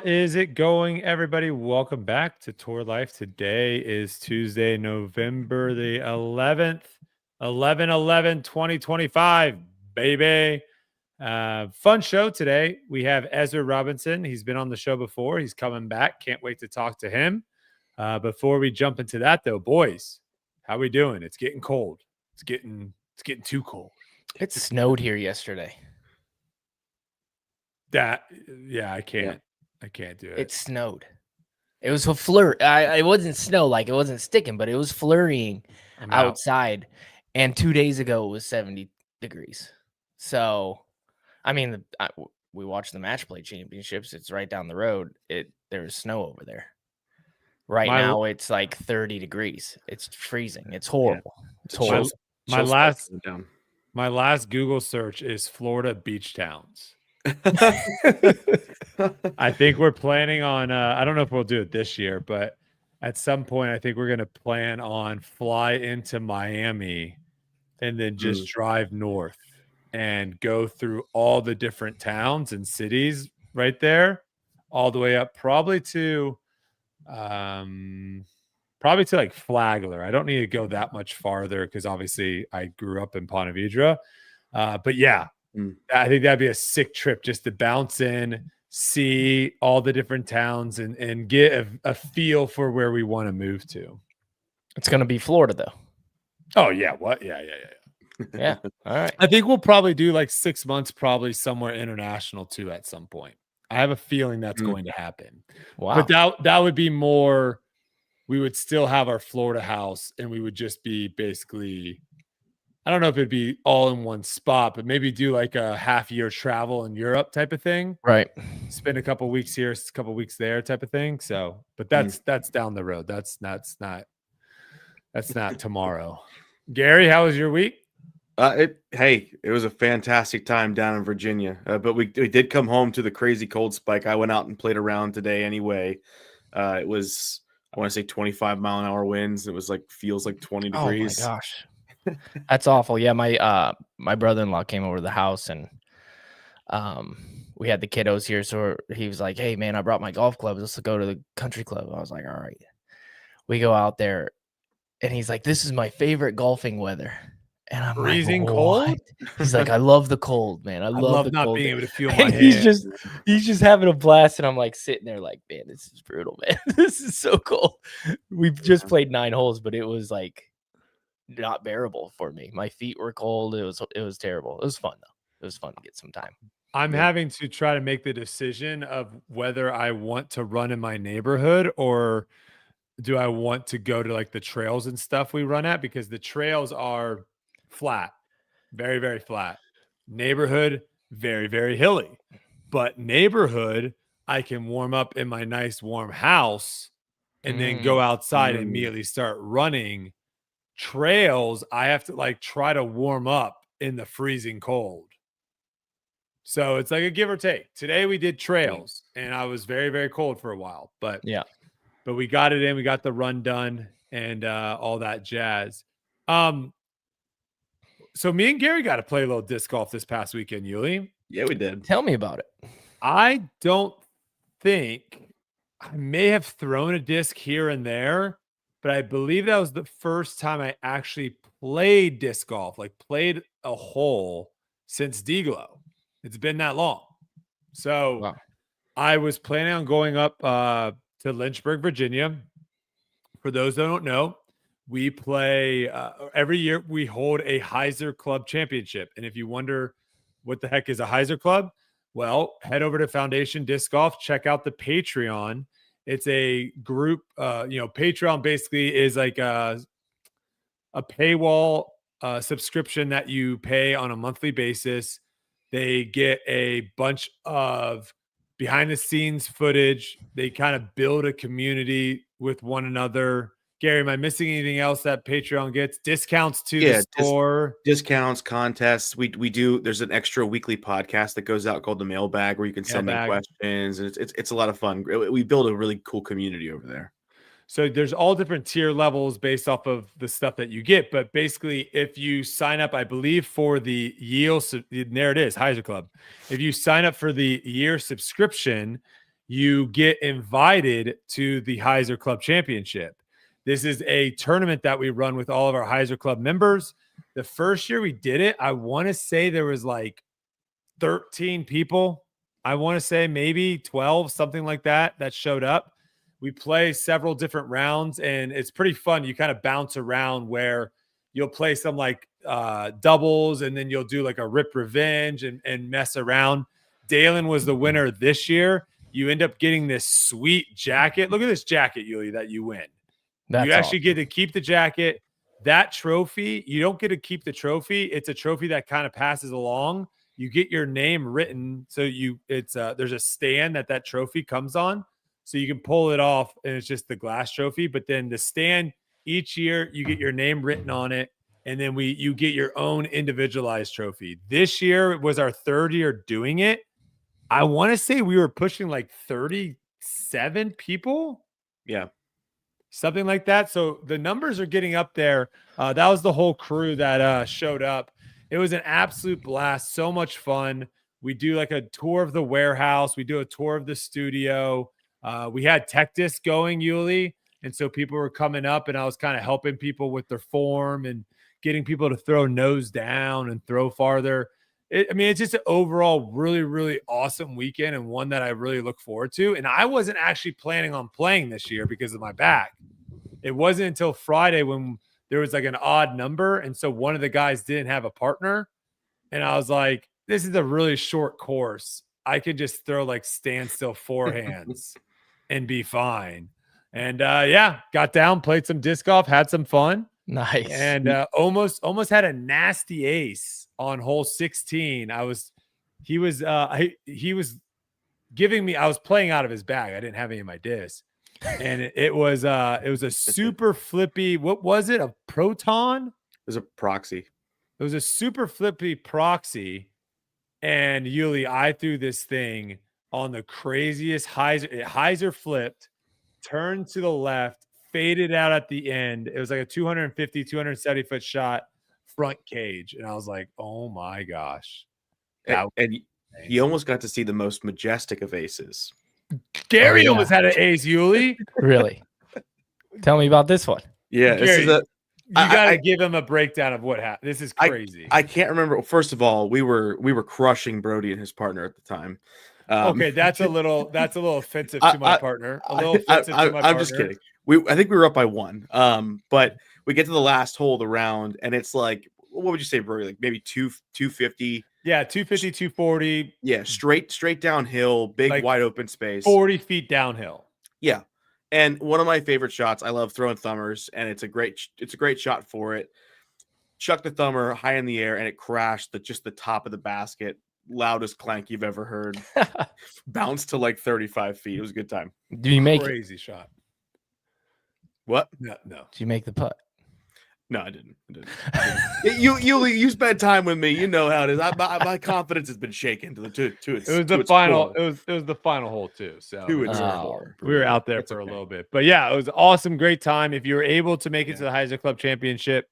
is it going, everybody? Welcome back to Tour Life. Today is Tuesday, November the 11th, 2025, baby. Fun show today. We have Ezra Robinson. He's been on the show before. He's coming back. Can't wait to talk to him. Before we jump into that, though, boys, how we doing? It's getting cold. It's getting too cold. It snowed here yesterday. I can't. Yeah. I can't do it. It snowed. It was a flurry. It wasn't snow, like it wasn't sticking, but it was flurrying outside. And 2 days ago, it was 70 degrees. So, I mean, we watched the match play championships. It's right down the road. There was snow over there. Right now, it's like 30 degrees. It's freezing. It's horrible. Yeah. It's horrible. My last Google search is Florida beach towns. I think we're planning on I don't know if we'll do it this year, but at some point I think we're going to plan on fly into Miami and then just drive north and go through all the different towns and cities right there all the way up probably to like Flagler. I don't need to go that much farther because obviously I grew up in Ponte Vedra. But yeah, I think that'd be a sick trip just to bounce in, see all the different towns and get a feel for where we want to move to. It's going to be Florida, though. Oh, yeah. What? Yeah. Yeah. All right. I think we'll probably do like 6 months, probably somewhere international too at some point. I have a feeling that's going to happen. Wow. But that would be more, we would still have our Florida house and we would just be basically, I don't know if it'd be all in one spot, but maybe do like a half-year travel in Europe type of thing. Right. Spend a couple weeks here, a couple weeks there type of thing. So, but that's down the road. That's not tomorrow. Gary, how was your week? It was a fantastic time down in Virginia, but we did come home to the crazy cold spike. I went out and played around today anyway. It was, I want to say 25-mile-an-hour winds. It was feels like 20 degrees. Oh my gosh. That's awful. Yeah, my brother-in-law came over to the house and we had the kiddos here, so he was like, "Hey man, I brought my golf clubs. Let's go to the country club." I was like, "All right." We go out there and he's like, "This is my favorite golfing weather." And I'm freezing like, cold. He's like, "I love the cold, man. I love the not cold." being able to feel my and hands. he's just having a blast, and I'm like sitting there like, "Man, this is brutal, man. This is so cold." We've just played 9 holes, but it was like not bearable for me. My feet were cold. It was terrible. It was fun though. It was fun to get some time. I'm having to try to make the decision of whether I want to run in my neighborhood or do I want to go to like the trails and stuff we run at, because the trails are flat, very, very flat. Neighborhood, very, very hilly. But neighborhood, I can warm up in my nice warm house and then go outside and immediately start running. Trails, I have to try to warm up in the freezing cold. So it's like a give or take. Today we did trails and I was very, very cold for a while, but we got it in, we got the run done and all that jazz. So me and Gary got to play a little disc golf this past weekend, Yuli. Yeah, we did. Tell me about it. I don't think I may have thrown a disc here and there, but I believe that was the first time I actually played disc golf, played a hole since D-Glow. It's been that long. So I was planning on going up to Lynchburg, Virginia. For those that don't know, we play every year. We hold a Heiser Club Championship. And if you wonder what the heck is a Heiser Club, well, head over to Foundation Disc Golf. Check out the Patreon. It's a group. Patreon basically is like a paywall subscription that you pay on a monthly basis. They get a bunch of behind the scenes footage. They kind of build a community with one another. Gary, am I missing anything else that Patreon gets? Discounts to the store? Discounts, contests. We do. There's an extra weekly podcast that goes out called the Mailbag where you can send in questions. And it's a lot of fun. We build a really cool community over there. So there's all different tier levels based off of the stuff that you get. But basically, if you sign up, I believe for the yield, there it is, Heiser Club. If you sign up for the year subscription, you get invited to the Heiser Club Championship. This is a tournament that we run with all of our Heiser Club members. The first year we did it, I want to say there was like 13 people. I want to say maybe 12, something like that showed up. We play several different rounds, and it's pretty fun. You kind of bounce around where you'll play some like doubles, and then you'll do like a rip revenge and mess around. Dalen was the winner this year. You end up getting this sweet jacket. Look at this jacket, Yuli, that you win. You actually get to keep the jacket. That trophy, you don't get to keep the trophy. It's a trophy that kind of passes along. You get your name written. So there's a stand that trophy comes on. So you can pull it off, and it's just the glass trophy. But then the stand, each year you get your name written on it, and then you get your own individualized trophy. This year was our third year doing it. I want to say we were pushing like 37 people. Yeah. Something like that. So the numbers are getting up there. That was the whole crew that showed up. It was an absolute blast. So much fun. We do like a tour of the warehouse. We do a tour of the studio. We had tech disc going, Yuli. And so people were coming up, and I was kind of helping people with their form and getting people to throw nose down and throw farther. It's just an overall really, really awesome weekend, and one that I really look forward to. And I wasn't actually planning on playing this year because of my back. It wasn't until Friday when there was like an odd number. And so one of the guys didn't have a partner. And I was like, this is a really short course. I could just throw like standstill forehands and be fine. And got down, played some disc golf, had some fun. Nice. And almost had a nasty ace on hole 16. He was giving me, I was playing out of his bag. I didn't have any of my discs. And it was a super flippy, what was it? A proton? It was a proxy. It was a super flippy proxy. And Yuli, I threw this thing on the craziest Heiser flipped, turned to the left, faded out at the end. It was like a 270 foot shot front cage. And I was like, oh my gosh. And you almost got to see the most majestic of aces. Gary almost had an ace, Yuli. Really? Tell me about this one. Yeah, Gary, you gotta give him a breakdown of what happened. This is crazy. I can't remember. First of all, we were crushing Brody and his partner at the time. Okay, that's a little offensive to my partner. A little offensive to my partner. I'm just kidding. I think we were up by one. But we get to the last hole of the round, and it's like, what would you say, Brody? Like maybe 250. Yeah, 250, 240. Yeah, straight downhill, big like wide open space. 40 feet downhill. Yeah. And one of my favorite shots, I love throwing thumbers, and it's a great shot for it. Chuck the thumber high in the air, and it crashed just the top of the basket. Loudest clank you've ever heard. Bounced to like 35 feet. It was a good time. Did you make crazy shot? What? No. Did you make the putt? No, I didn't. You spent time with me. You know how it is. My confidence has been shaken to its. It was the final. It was the final hole too. So to its core. We were out there for a little bit, but yeah, it was awesome, great time. If you were able to make it to the Heiser Club Championship,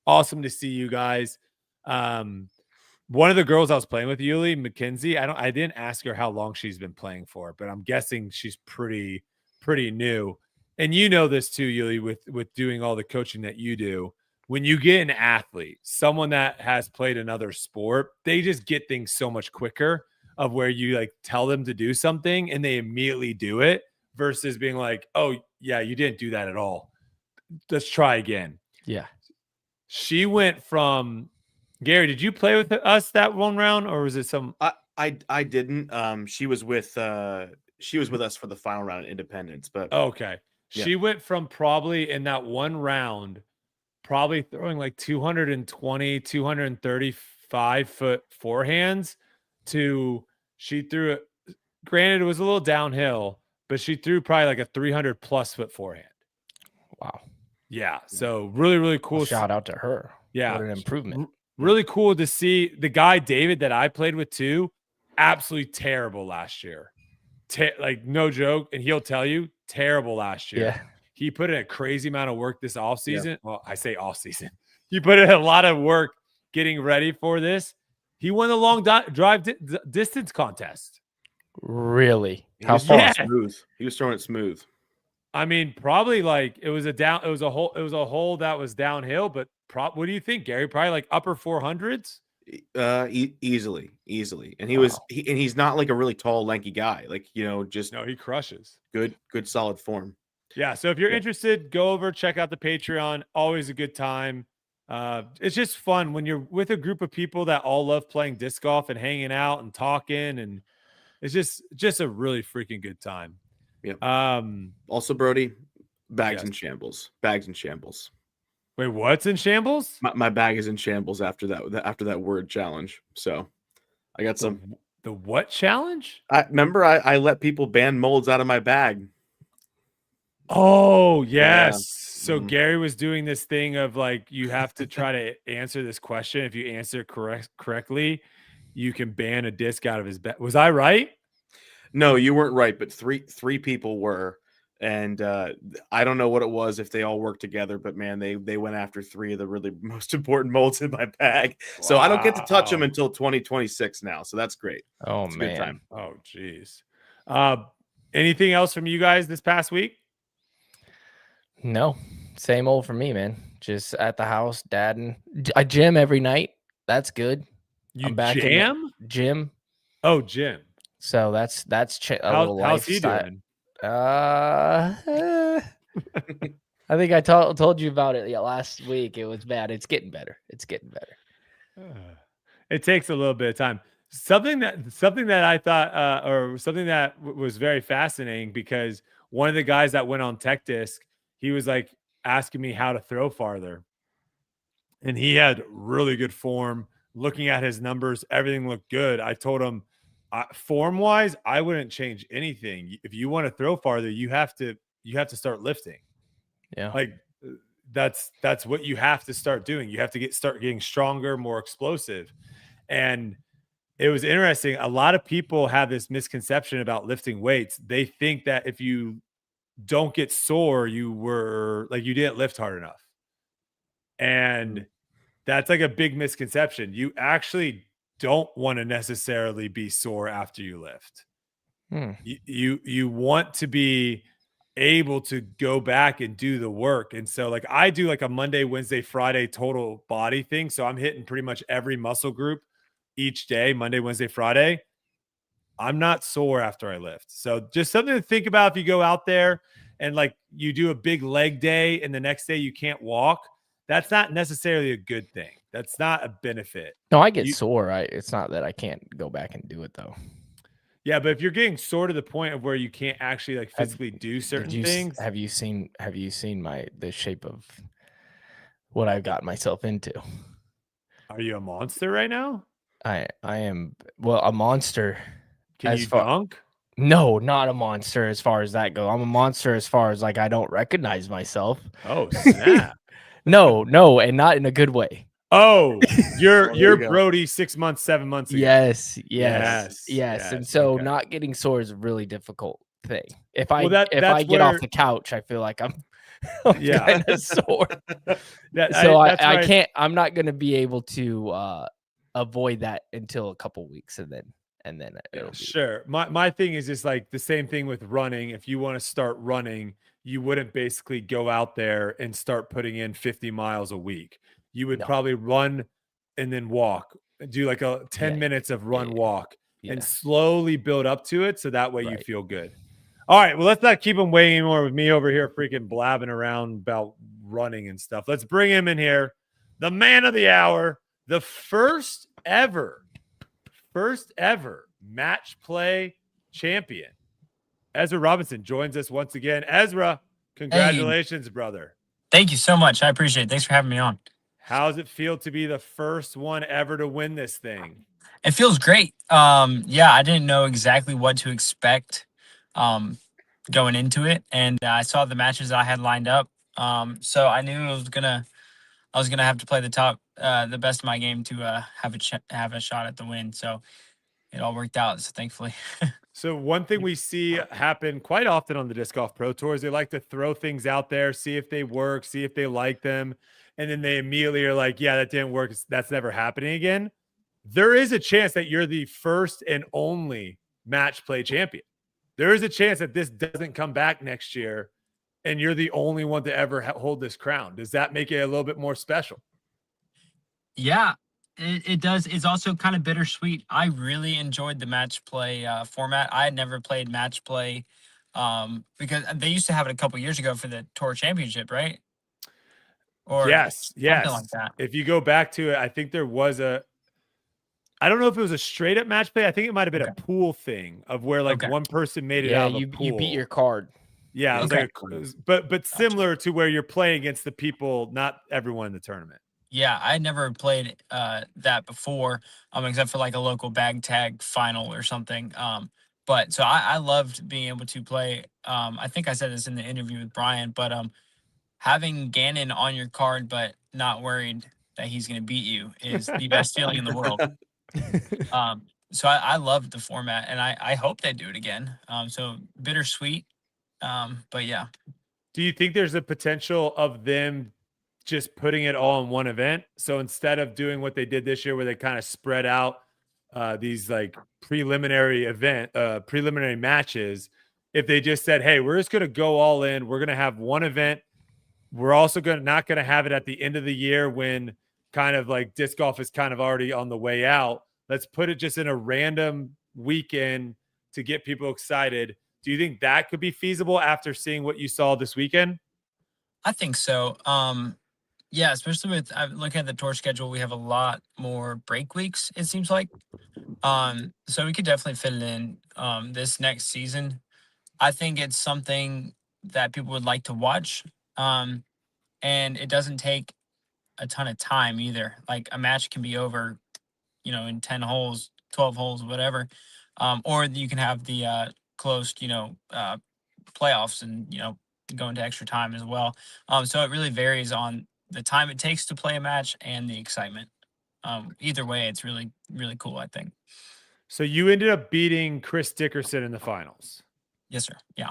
awesome to see you guys. One of the girls I was playing with, Yuli, Mackenzie. I didn't ask her how long she's been playing for, but I'm guessing she's pretty new. And you know this too, Yuli, with doing all the coaching that you do. When you get an athlete, someone that has played another sport, they just get things so much quicker of where you like tell them to do something and they immediately do it versus being like, oh, yeah, you didn't do that at all. Let's try again. Yeah. She went from Gary, did you play with us that one round or was it some? I didn't. She was with us for the final round at Independence, but okay. Yeah. She went from probably in that one round, probably throwing like 220, 235 foot forehands to she threw it. Granted, it was a little downhill, but she threw probably like a 300 plus foot forehand. Wow. Yeah. So really, really cool. Well, shout out to her. Yeah. What an improvement. Really cool to see the guy, David, that I played with too. Absolutely terrible last year. Like no joke. And he'll tell you terrible last year. Yeah. He put in a crazy amount of work this offseason. Yeah. Well, I say offseason. He put in a lot of work getting ready for this. He won the long drive distance contest. Really? He How was throwing far? it smooth. He was throwing it smooth. I mean, probably like it was a hole that was downhill, but what do you think, Gary? Probably like upper 400s? Easily. And Wow. he's not like a really tall, lanky guy. Like, just No, he crushes. good, solid form. Yeah. So if you're Yeah. interested, go over, check out the Patreon. Always a good time. It's just fun when you're with a group of people that all love playing disc golf and hanging out and talking, and it's just a really freaking good time. Yeah. Also, Brody, bags Yes. in shambles. Bags in shambles. Wait, what's in shambles? My bag is in shambles after that word challenge. So I got some. The what challenge? I let people ban molds out of my bag. Oh, yes. Yeah. So Gary was doing this thing of like, you have to try to answer this question. If you answer correctly, you can ban a disc out of his bag. Was I right? No, you weren't right, but three people were. And I don't know what it was if they all worked together, but man, they went after three of the really most important molds in my bag. So I don't get to touch them until 2026 now. So that's great. Oh, it's a man. good time. Oh, geez. Anything else from you guys this past week? No, same old for me, man. Just at the house, dadding. I gym every night. That's good. You I'm back jam? in the gym. Oh, Jim. So that's a little How's he lifestyle. doing? I think I told you about it last week. It was bad. It's getting better. It takes a little bit of time. Something that I thought, or something that was very fascinating, because one of the guys that went on Tech Disc, he was like asking me how to throw farther, and he had really good form. Looking at his numbers, everything looked good. I told him, form wise, I wouldn't change anything. If you want to throw farther, you have to start lifting. Yeah. Like that's what you have to start doing. You have to start getting stronger, more explosive. And it was interesting. A lot of people have this misconception about lifting weights. They think that if you don't get sore, you didn't lift hard enough. And that's like a big misconception. You actually don't want to necessarily be sore after you lift. You want to be able to go back and do the work. And so like I do like a Monday, Wednesday, Friday total body thing. So I'm hitting pretty much every muscle group each day, Monday, Wednesday, Friday. I'm not sore after I lift. So just something to think about if you go out there and like you do a big leg day and the next day you can't walk. That's not necessarily a good thing. That's not a benefit. No, I get sore. It's not that I can't go back and do it though. Yeah, but if you're getting sore to the point of where you can't actually like physically do certain things. Have you seen the shape of what I've got myself into? Are you a monster right now? I am, well, a monster. Can you dunk? No, not a monster as far as that goes. I'm a monster as far as like I don't recognize myself. Oh, snap. No, and not in a good way. Oh, you're Brody 6 months, 7 months ago. Yes. And so not getting sore is a really difficult thing. If I get off the couch, I feel like I'm kind of sore. I can't. I'm not going to be able to avoid that until a couple weeks, and then it'll be sure. My thing is just like the same thing with running. If you want to start running, you wouldn't basically go out there and start putting in 50 miles a week. You would probably run and then walk, do like a 10 minutes of run walk and slowly build up to it. So that way you feel good. All right. Well, let's not keep him waiting anymore with me over here freaking blabbing around about running and stuff. Let's bring him in here. The man of the hour, the first ever match play champion. Ezra Robinson joins us once again. Ezra, congratulations, brother. Thank you so much. I appreciate it. Thanks for having me on. How's it feel to be the first one ever to win this thing? It feels great. Yeah, I didn't know exactly what to expect going into it, and I saw the matches I had lined up. So I knew I was gonna have to play the best of my game to have a shot at the win. So it all worked out. So thankfully. So one thing we see happen quite often on the Disc Golf Pro Tours, they like to throw things out there, see if they work, see if they like them. And then they immediately are like, yeah, that didn't work. That's never happening again. There is a chance that you're the first and only match play champion. There is a chance that this doesn't come back next year and you're the only one to ever hold this crown. Does that make it a little bit more special? Yeah, it does. It's also kind of bittersweet. I really enjoyed the match play format. I had never played match play because they used to have it a couple years ago for the Tour Championship, right? Or yes. something like that. If you go back to it, I think there was I don't know if it was a straight up match play. I think it might have been a pool thing of where like one person made it out of a pool. You beat your card. Yeah, it was like but similar to where you're playing against the people, not everyone in the tournament. Yeah, I never played that before, except for like a local bag tag final or something. But so I loved being able to play. I think I said this in the interview with Brian, but having Gannon on your card, but not worried that he's going to beat you is the best feeling in the world. So I loved the format, and I hope they do it again. So bittersweet, but yeah. Do you think there's a potential of them just putting it all in one event? So instead of doing what they did this year, where they kind of spread out these like preliminary matches, if they just said, "Hey, we're just going to go all in. We're going to have one event. We're also not going to have it at the end of the year when kind of like disc golf is kind of already on the way out. Let's put it just in a random weekend to get people excited." Do you think that could be feasible after seeing what you saw this weekend? I think so. Yeah, especially with looking at the tour schedule, we have a lot more break weeks, it seems like. So we could definitely fit it in this next season. I think it's something that people would like to watch. And it doesn't take a ton of time either. Like a match can be over, in 10 holes, 12 holes, whatever. Or you can have the closed, playoffs and, go into extra time as well. So it really varies on the time it takes to play a match and the excitement. Either way, it's really, really cool, I think. So you ended up beating Chris Dickerson in the finals. Yes, sir. Yeah.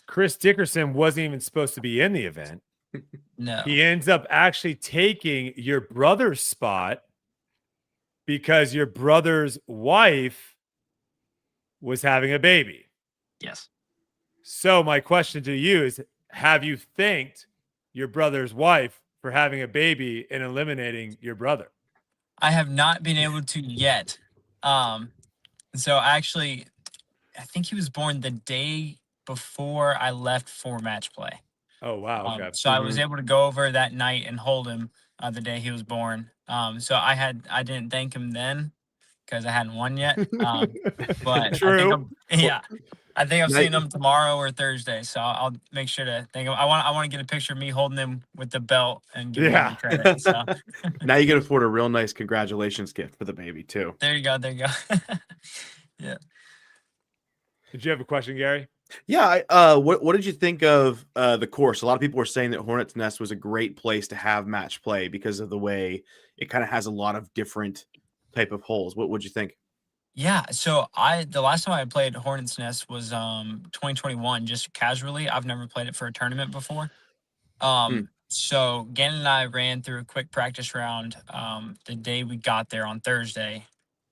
Chris Dickerson wasn't even supposed to be in the event. No. He ends up actually taking your brother's spot because your brother's wife was having a baby. Yes. So my question to you is, have you thanked your brother's wife for having a baby and eliminating your brother? I have not been able to yet. So actually, I think he was born the day before I left for match play. Oh, wow. Okay. So I was able to go over that night and hold him the day he was born. So I didn't thank him then because I hadn't won yet. But True. I think I'm seeing him tomorrow or Thursday. So I'll make sure to thank him. I want to get a picture of me holding him with the belt and give him credit. So. Now you can afford a real nice congratulations gift for the baby too. There you go. Yeah. Did you have a question, Gary? Yeah. What did you think of the course? A lot of people were saying that Hornets Nest was a great place to have match play because of the way it kind of has a lot of different type of holes. What would you think? Yeah, so the last time I played Hornets Nest was 2021, just casually. I've never played it for a tournament before. So Gannon and I ran through a quick practice round the day we got there on Thursday.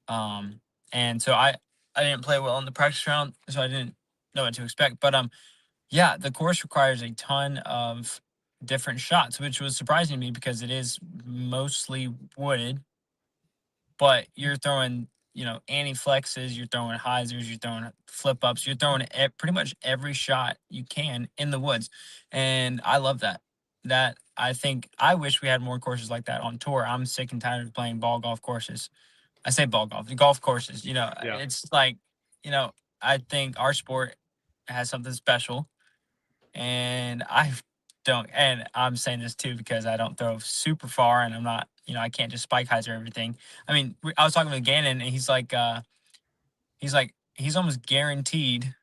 And so I didn't play well in the practice round, so I didn't know what to expect. But yeah, the course requires a ton of different shots, which was surprising to me because it is mostly wooded, but you're throwing anti-flexes, you're throwing hyzers, you're throwing flip-ups, you're throwing pretty much every shot you can in the woods. And I love that. I wish we had more courses like that on tour. I'm sick and tired of playing ball golf courses. I say ball golf, the golf courses, It's like, I think our sport has something special. And and I'm saying this too because I don't throw super far and I'm not, I can't just spike hyzer everything. I mean, I was talking with Gannon and he's like, he's almost guaranteed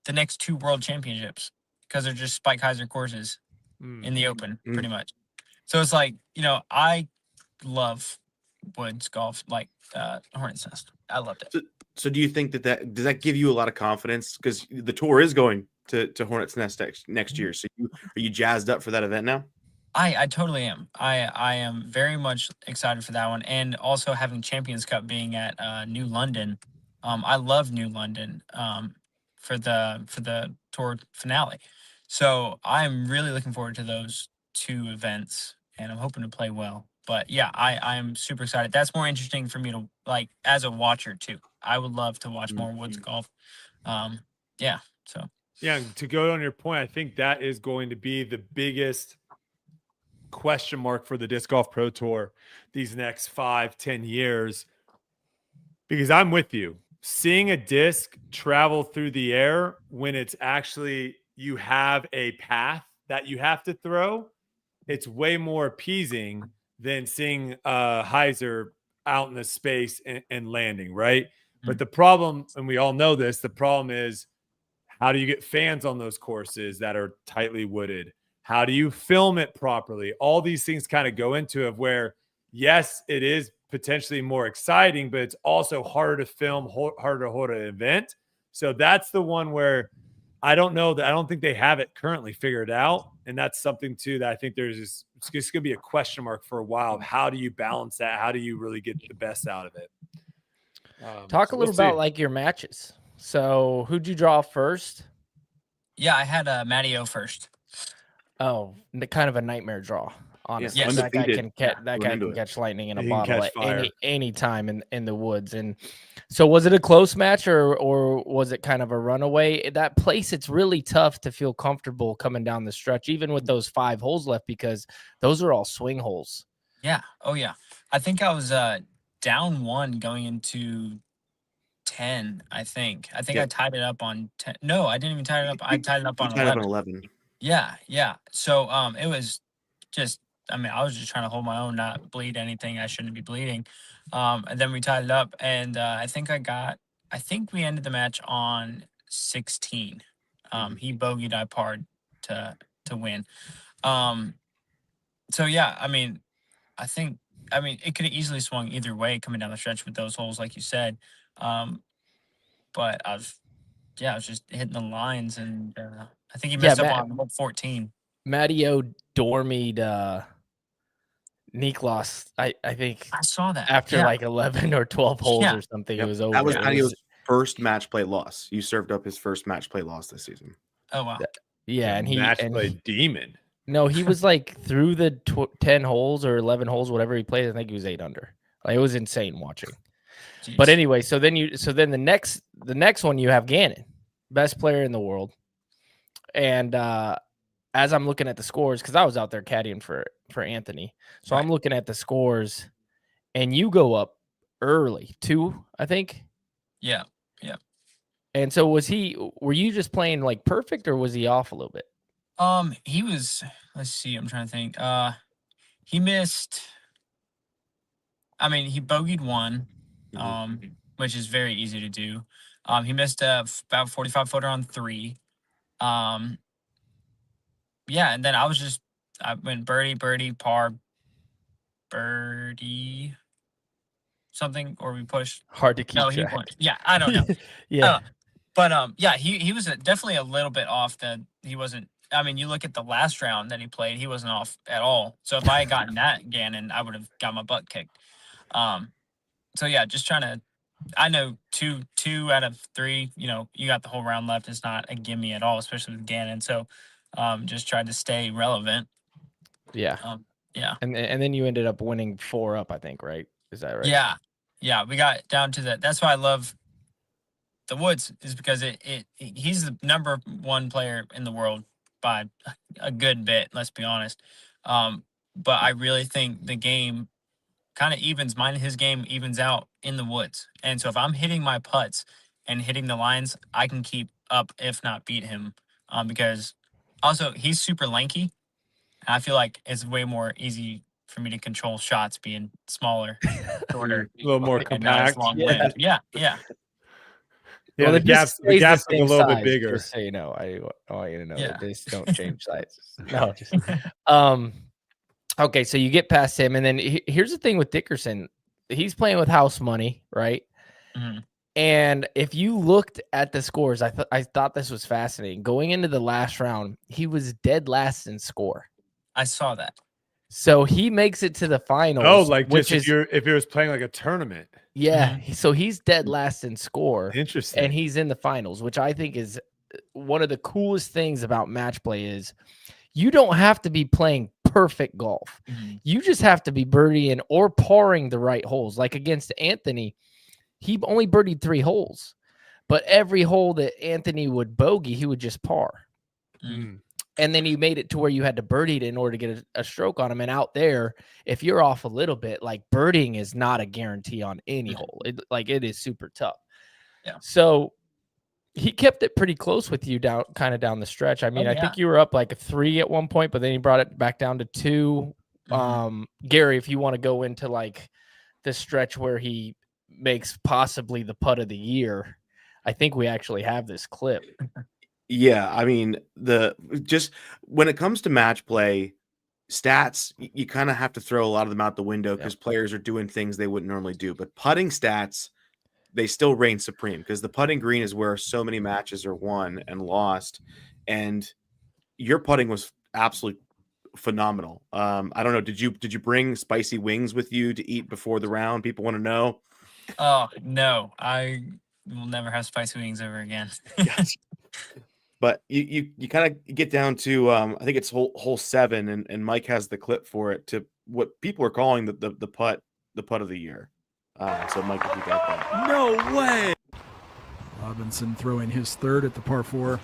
the next 2 world championships because they're just spike hyzer courses in the open, pretty much. So it's like, I love woods golf, like Hornets Nest. I loved it. So do you think that does that give you a lot of confidence? Because the tour is going to Hornets Nest next year. So are you jazzed up for that event now? I totally am. I am very much excited for that one. And also having Champions Cup being at New London, I love New London for the tour finale. So I'm really looking forward to those two events, and I'm hoping to play well. But yeah, I am super excited. That's more interesting for me to like as a watcher too. I would love to watch more woods golf. Yeah. So Yeah, and to go on your point, I think that is going to be the biggest question mark for the Disc Golf Pro Tour these next 5-10 years. Because I'm with you. Seeing a disc travel through the air when it's actually you have a path that you have to throw, it's way more appeasing than seeing a hyzer out in the space and landing, right? But the problem, and we all know this, the problem is how do you get fans on those courses that are tightly wooded? How do you film it properly? All these things kind of go into it where, yes, it is potentially more exciting, but it's also harder to film, harder to hold an event. So that's the one where I don't know that I don't think they have it currently figured out. And that's something too that I think it's going to be a question mark for a while. Of how do you balance that? How do you really get the best out of it? Talk a little about like your matches. So who'd you draw first? yeah, I had Matty O first. Oh, kind of a nightmare draw. Honestly, Yes. that guy Undefeated. can catch lightning in a He can bottle catch at fire. any time in the woods. And so, was it a close match or was it kind of a runaway? That place, it's really tough to feel comfortable coming down the stretch, even with those 5 holes left, because those are all swing holes. Yeah. Oh yeah. I think I was down 1 going into 10. I think Yeah. I tied it up on 10. No, I didn't even tie it up. I tied it up on Tied up 11. on 11. Yeah. Yeah. So it was just. I mean, I was just trying to hold my own, not bleed anything I shouldn't be bleeding. And then we tied it up, and I think we ended the match on 16. He bogeyed, I parred to win. So yeah, I mean, it could have easily swung either way coming down the stretch with those holes, like you said. But I was just hitting the lines, and I think he messed up on hole 14. Matty O dormied Niklas, I think I saw that after like 11 or 12 holes or something, Yep. it was over. That was Matty's first match play loss. You served up his first match play loss this season. Oh wow. Yeah, and he demon. No, he was like through the 10 holes or 11 holes, whatever he played. I think he was 8 under. Like, it was insane watching. Jeez. But anyway, so then the next one you have Gannon, best player in the world, and as I'm looking at the scores, because I was out there caddying for Anthony, so I'm looking at the scores, and you go up early 2, I think. Yeah. And so were you just playing like perfect, or was he off a little bit? He was. Let's see. I'm trying to think. He missed. I mean, he bogeyed 1, which is very easy to do. He missed about 45 footer on 3. Yeah, and then I went birdie, par, birdie, something, or we pushed. Hard to keep No, he track. won. Yeah, I don't know. Yeah. But yeah, he was definitely a little bit off. That he wasn't. I mean, you look at the last round that he played, he wasn't off at all. So if I had gotten that Gannon, I would have got my butt kicked. So yeah, just trying to. I know two out of 3. You know, you got the whole round left. It's not a gimme at all, especially with Gannon. So, just tried to stay relevant. Yeah. Yeah. And then you ended up winning 4 up, I think, right? Is that right? Yeah. Yeah. We got down to that. That's why I love the Woods, is because he's the number 1 player in the world by a good bit. Let's be honest. But I really think the game kind of his game evens out in the woods. And so if I'm hitting my putts and hitting the lines, I can keep up, if not beat him. Because also he's super lanky. And I feel like it's way more easy for me to control shots being smaller, shorter, A little more and not as compact. long-lived. Yeah. Yeah, Well, the gap's a same little bit size, bigger. Just so you know, I want you to know Yeah. that they just don't change sizes. No, just okay. So you get past him, and then here's the thing with Dickerson. He's playing with house money, right? Mm-hmm. And if you looked at the scores, I thought this was fascinating. Going into the last round, he was dead last in score. I saw that. So he makes it to the finals. Oh, like which just if he was playing like a tournament. Yeah, so he's dead last in score, Interesting. and he's in the finals, which I think is one of the coolest things about match play is you don't have to be playing perfect golf. You just have to be birdieing or parring the right holes. Like against Anthony, he only birdied 3 holes, but every hole that Anthony would bogey, he would just par. And then you made it to where you had to birdie it in order to get a stroke on him. And out there, if you're off a little bit, like birdieing is not a guarantee on any hole. It is super tough. Yeah. So he kept it pretty close with you down the stretch. I mean, I think you were up like a 3 at one point, but then he brought it back down to 2. Gary, if you want to go into like the stretch where he makes possibly the putt of the year, I think we actually have this clip. Yeah, I mean, just when it comes to match play, stats, you kind of have to throw a lot of them out the window because players are doing things they wouldn't normally do. But putting stats, they still reign supreme because the putting green is where so many matches are won and lost. And your putting was absolutely phenomenal. I don't know. Did you bring spicy wings with you to eat before the round? People want to know. Oh no, I will never have spicy wings ever again. But you kind of get down to I think it's hole 7, and Mike has the clip for it to what people are calling the putt of the year. So Mike, if you got that. No way. Robinson throwing his 3rd at the par 4.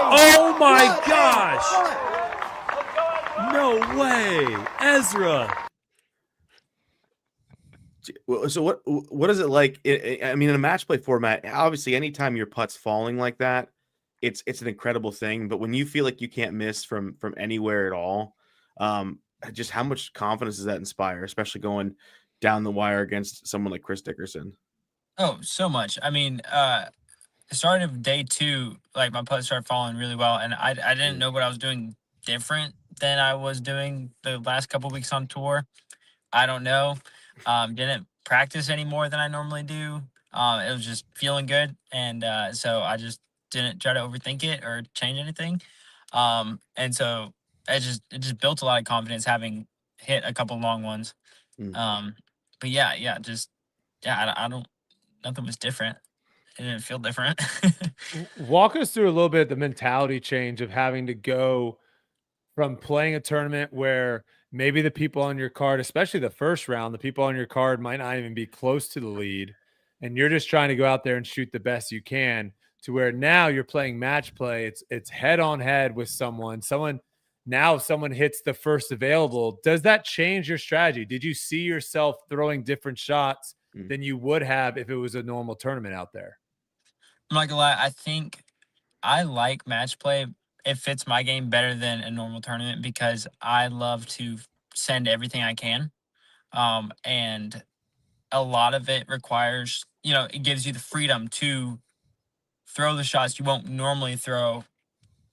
Oh my gosh! No way, Ezra. So what is it like? I mean, in a match play format, obviously, anytime your putt's falling like that, it's an incredible thing. But when you feel like you can't miss from anywhere at all, just how much confidence does that inspire, especially going down the wire against someone like Chris Dickerson? Oh, so much. I mean, starting of day 2, like my putt started falling really well, and I didn't know what I was doing different than I was doing the last couple weeks on tour. I don't know. Didn't practice any more than I normally do. It was just feeling good, and so I just didn't try to overthink it or change anything. And so it just built a lot of confidence having hit a couple long ones. But yeah, I don't. Nothing was different. It didn't feel different. Walk us through a little bit the mentality change of having to go from playing a tournament where maybe the people on your card, especially the first round, the people on your card might not even be close to the lead, and you're just trying to go out there and shoot the best you can, to where now you're playing match play. It's head on head with someone. Now if someone hits the first available, does that change your strategy? Did you see yourself throwing different shots than you would have if it was a normal tournament out there? I'm not gonna lie, I think I like match play. It fits my game better than a normal tournament because I love to send everything I can. And a lot of it requires, it gives you the freedom to throw the shots you won't normally throw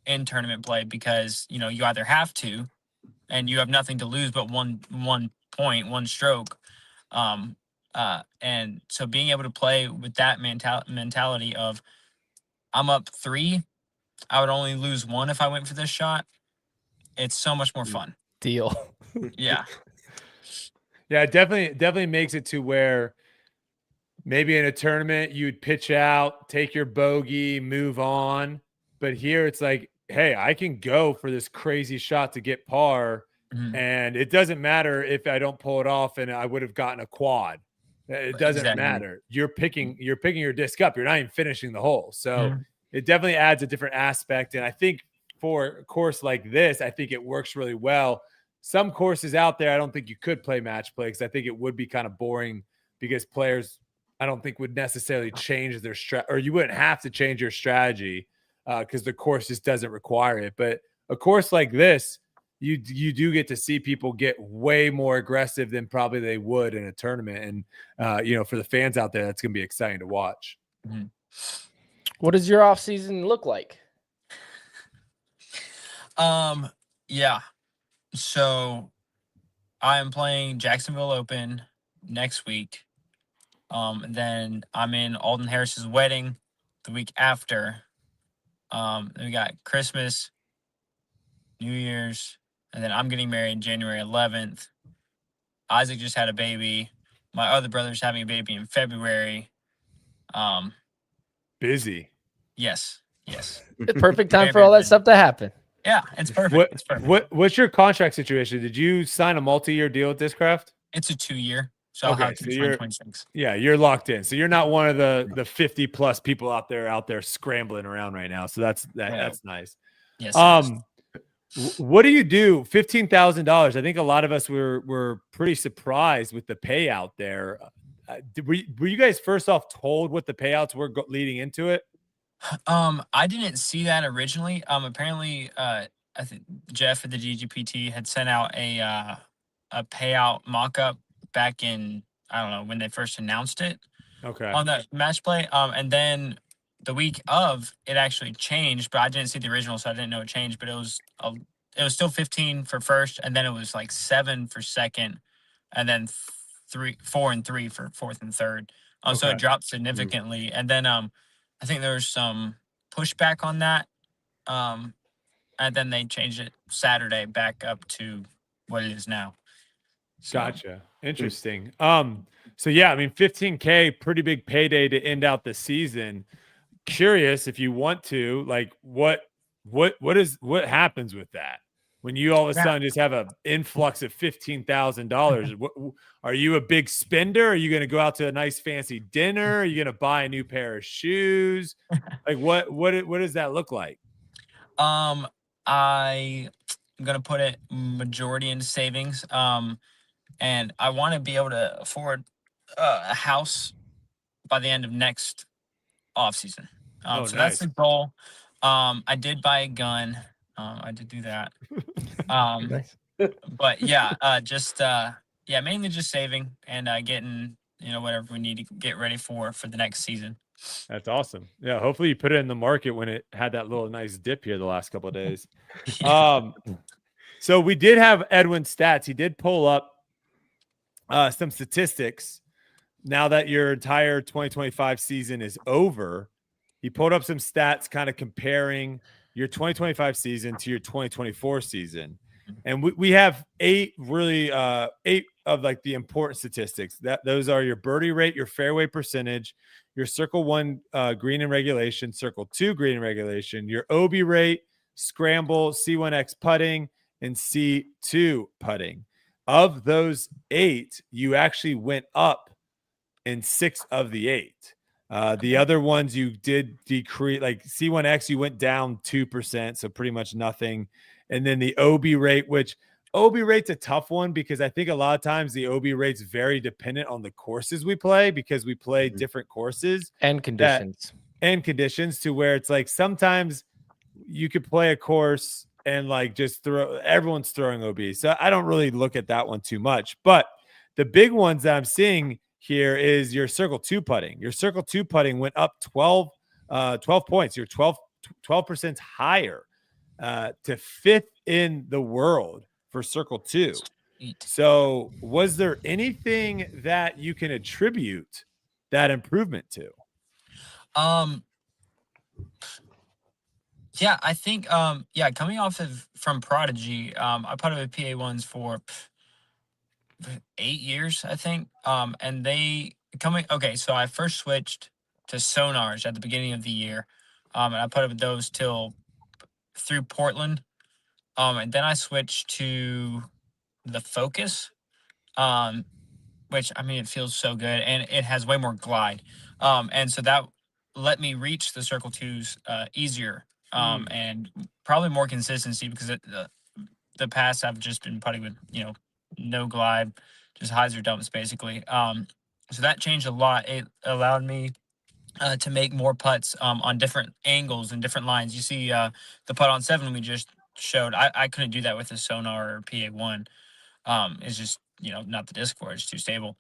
in tournament play because, you either have to and you have nothing to lose but one point, one stroke. And so being able to play with that mentality of I'm up 3, I would only lose 1 if I went for this shot. It's so much more fun. Deal. Yeah. Yeah, it definitely makes it to where maybe in a tournament you'd pitch out, take your bogey, move on. But here it's like, hey, I can go for this crazy shot to get par. And it doesn't matter if I don't pull it off and I would have gotten a quad. It doesn't matter. You're picking your disc up. You're not even finishing the hole. So it definitely adds a different aspect. And I think for a course like this, I think it works really well. Some courses out there, I don't think you could play match play because I think it would be kind of boring because players, I don't think would necessarily change their strategy, or you wouldn't have to change your strategy because the course just doesn't require it. But a course like this, you do get to see people get way more aggressive than probably they would in a tournament. And, for the fans out there, that's going to be exciting to watch. What does your off season look like? Yeah. So I am playing Jacksonville Open next week. Then I'm in Alden Harris's wedding the week after. Then we got Christmas, New Year's, and then I'm getting married January 11th. Isaac just had a baby. My other brother's having a baby in February. Busy. Yes. The perfect time Very, for all very that stuff to happen. Yeah, it's perfect. It's perfect. What's your contract situation? Did you sign a multi-year deal with Discraft? It's a 2-year, so I'll have to 2026. Yeah, you're locked in. So you're not one of the 50 plus people out there scrambling around right now. So that's nice. Yes. What do you do? $15,000. I think a lot of us were pretty surprised with the payout there. Were you guys first off told what the payouts were leading into it? I didn't see that originally. Apparently, I think Jeff at the DGPT had sent out a payout mock-up back in, I don't know, when they first announced it. Okay. On the match play. And then the week of, it actually changed, but I didn't see the original, so I didn't know it changed. But it was still 15 for first, and then it was like 7 for second, and then 4 and 3 for fourth and third. So it dropped significantly. And then I think there was some pushback on that. And then they changed it Saturday back up to what it is now. So, Gotcha. Interesting. So yeah, I mean, $15K, pretty big payday to end out the season. Curious if you want to, like, what happens with that when you all of a sudden just have an influx of $15,000? Are you a big spender? Are you going to go out to a nice fancy dinner? Are you going to buy a new pair of shoes? Like, what does that look like? I'm gonna put it majority into savings. And I want to be able to afford a house by the end of next off season. So nice. that's the goal. I did buy a gun. I did do that. Nice. But yeah, mainly just saving and getting, whatever we need to get ready for the next season. That's awesome. Yeah, hopefully you put it in the market when it had that little nice dip here the last couple of days. So we did have Edwin's stats. He did pull up some statistics now that your entire 2025 season is over. He pulled up some stats kind of comparing your 2025 season to your 2024 season. And we have eight of like the important statistics. Those are your birdie rate, your fairway percentage, your circle 1 green in regulation, circle 2 green in regulation, your OB rate, scramble, C1X putting, and C2 putting. Of those 8, you actually went up in 6 of the 8. The other ones you did decrease, like C1X, you went down 2%, so pretty much nothing. And then the OB rate, which OB rate's a tough one because I think a lot of times the OB rate's very dependent on the courses we play because we play different courses and conditions. To where it's like sometimes you could play a course and like just everyone's throwing OB. So I don't really look at that one too much. But the big ones that I'm seeing here is your circle 2 putting. Your circle 2 putting went up 12 points. You're 12% higher to 5th in the world for circle 2. So was there anything that you can attribute that improvement to? Yeah, I think coming off from Prodigy, I put up with PA1s for 8 years, I think. And so I first switched to sonars at the beginning of the year. And I put up with those through Portland. And then I switched to the Focus, which, I mean, it feels so good and it has way more glide. And so that let me reach the circle 2s easier. And probably more consistency because the past I've just been putting with, no glide, just hyzer dumps basically. So that changed a lot. It allowed me to make more putts on different angles and different lines. You see the putt on 7 we just showed. I couldn't do that with a sonar or PA1. It's just, not the disc for it. It's too stable.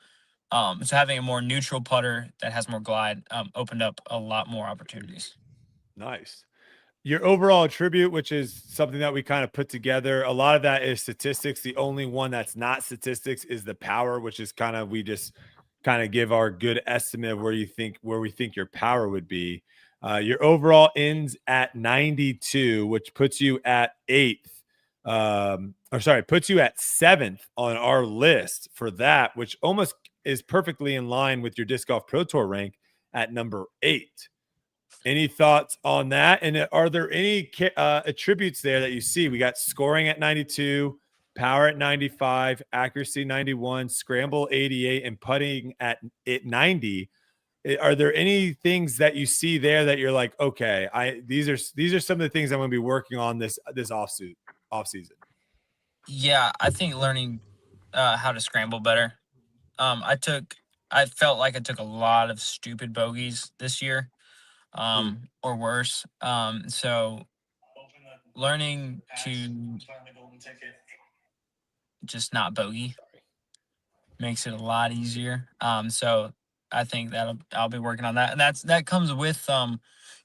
So having a more neutral putter that has more glide opened up a lot more opportunities. Nice. Your overall attribute, which is something that we kind of put together, a lot of that is statistics. The only one that's not statistics is the power, which is we just kind of give our good estimate of where we think your power would be. Your overall ends at 92, which puts you at 8th puts you at 7th on our list for that, which almost is perfectly in line with your Disc Golf Pro Tour rank at number 8. Any thoughts on that? And are there any attributes there that you see? We got scoring at 92, power at 95, accuracy 91, scramble 88, and putting at 90. Are there any things that you see there that you're like, okay, these are some of the things I'm going to be working on this off season? Yeah, I think learning how to scramble better. I felt like I took a lot of stupid bogeys this year, or worse. So learning to just not bogey makes it a lot easier. So I think that I'll be working on that, and that comes with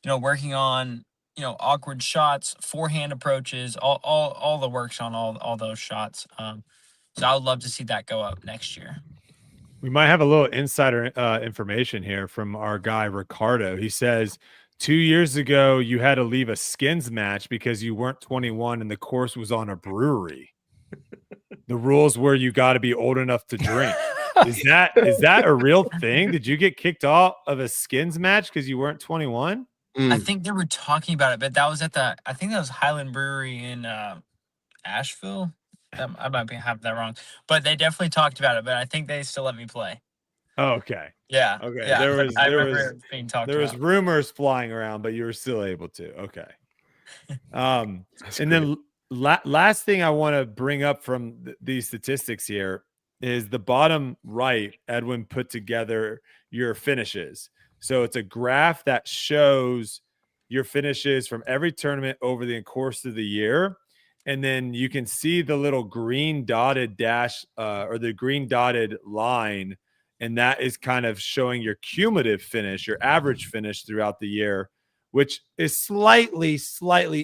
working on awkward shots, forehand approaches, all the works on all those shots. So I would love to see that go up next year. We might have a little insider information here from our guy Ricardo. He says 2 years ago you had to leave a skins match because you weren't 21 and the course was on a brewery. The rules were you got to be old enough to drink. Is that a real thing? Did you get kicked off of a skins match because you weren't 21? I think they were talking about it, but that was I think that was Highland Brewery in Asheville. I might have that wrong, but they definitely talked about it. But I think they still let me play. Oh, okay. Yeah. Okay. Yeah. There was about. rumors flying around, but you were still able to. Okay. And then last thing I want to bring up from these statistics here is the bottom right. Edwin put together your finishes. So it's a graph that shows your finishes from every tournament over the course of the year. And then you can see the little green dotted dash or the green dotted line. And that is kind of showing your cumulative finish, your average finish throughout the year, which is slightly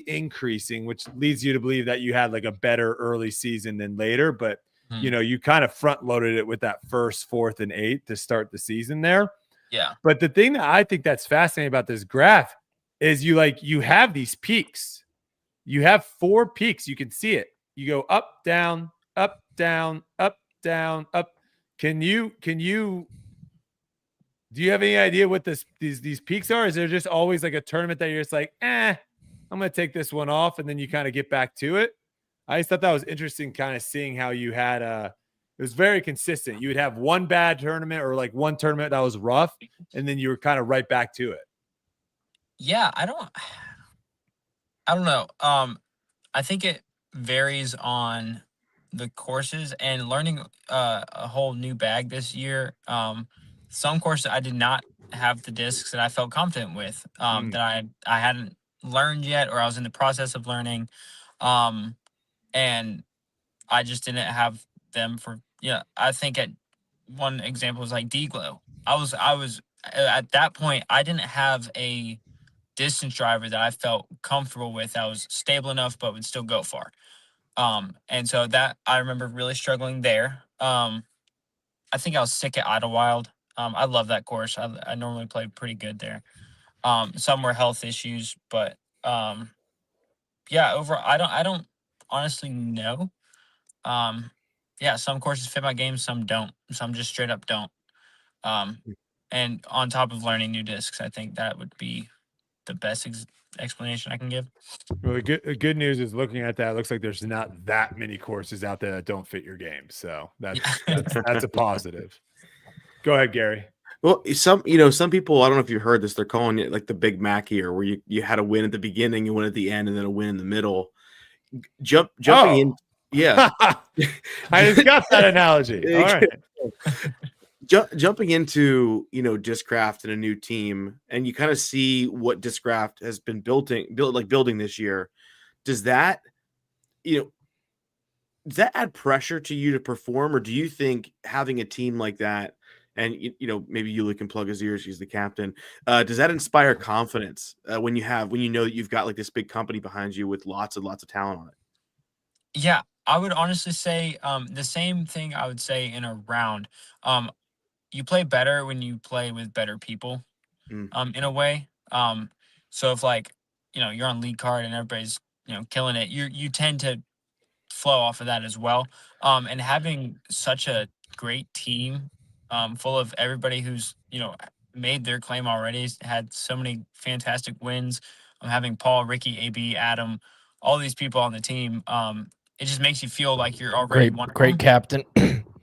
increasing, which leads you to believe that you had like a better early season than later. But, you kind of front loaded it with that 1st, 4th, and 8th to start the season there. Yeah. But the thing that I think that's fascinating about this graph is you have these peaks. You have 4 peaks. You can see it. You go up, down, up, down, up, down, up. Do you have any idea what these peaks are? Is there just always like a tournament that you're just like, I'm going to take this one off, and then you kind of get back to it? I just thought that was interesting, kind of seeing how you had it was very consistent. You would have one bad tournament or like one tournament that was rough, and then you were kind of right back to it. Yeah, I don't know. I think it varies on the courses, and learning a whole new bag this year. Some courses I did not have the discs that I felt confident with, that I hadn't learned yet, or I was in the process of learning. And I just didn't have them for, I think at one example was like D-Glow. I was at that point, I didn't have a distance driver that I felt comfortable with, that was stable enough but would still go far. And so that I remember really struggling there. I think I was sick at Idlewild. I love that course. I normally play pretty good there. Some were health issues, but overall, I don't honestly know. Some courses fit my game, some don't. Some just straight up don't. And on top of learning new discs, I think that would be the best explanation I can give. Well, the good news is, looking at that, it looks like there's not that many courses out there that don't fit your game. So that's a positive. Go ahead, Gary. Well, some people, I don't know if you heard this, they're calling it like the Big Mac here, where you had a win at the beginning, you win at the end, and then a win in the middle. Jumping in. Yeah. I just got that analogy. All right. Jumping into, Discraft and a new team, and you kind of see what Discraft has been building this year. Does that add pressure to you to perform, or do you think having a team like that, and maybe Yuli can plug his ears, he's the captain, does that inspire confidence when you know that you've got like this big company behind you with lots and lots of talent on it? Yeah, I would honestly say the same thing I would say in a round. You play better when you play with better people, in a way. So if you're on lead card and everybody's, killing it, you tend to flow off of that as well. And having such a great team, full of everybody who's, made their claim already, had so many fantastic wins. Having Paul, Ricky, AB, Adam, all these people on the team, it just makes you feel like you're already one of Great them. captain.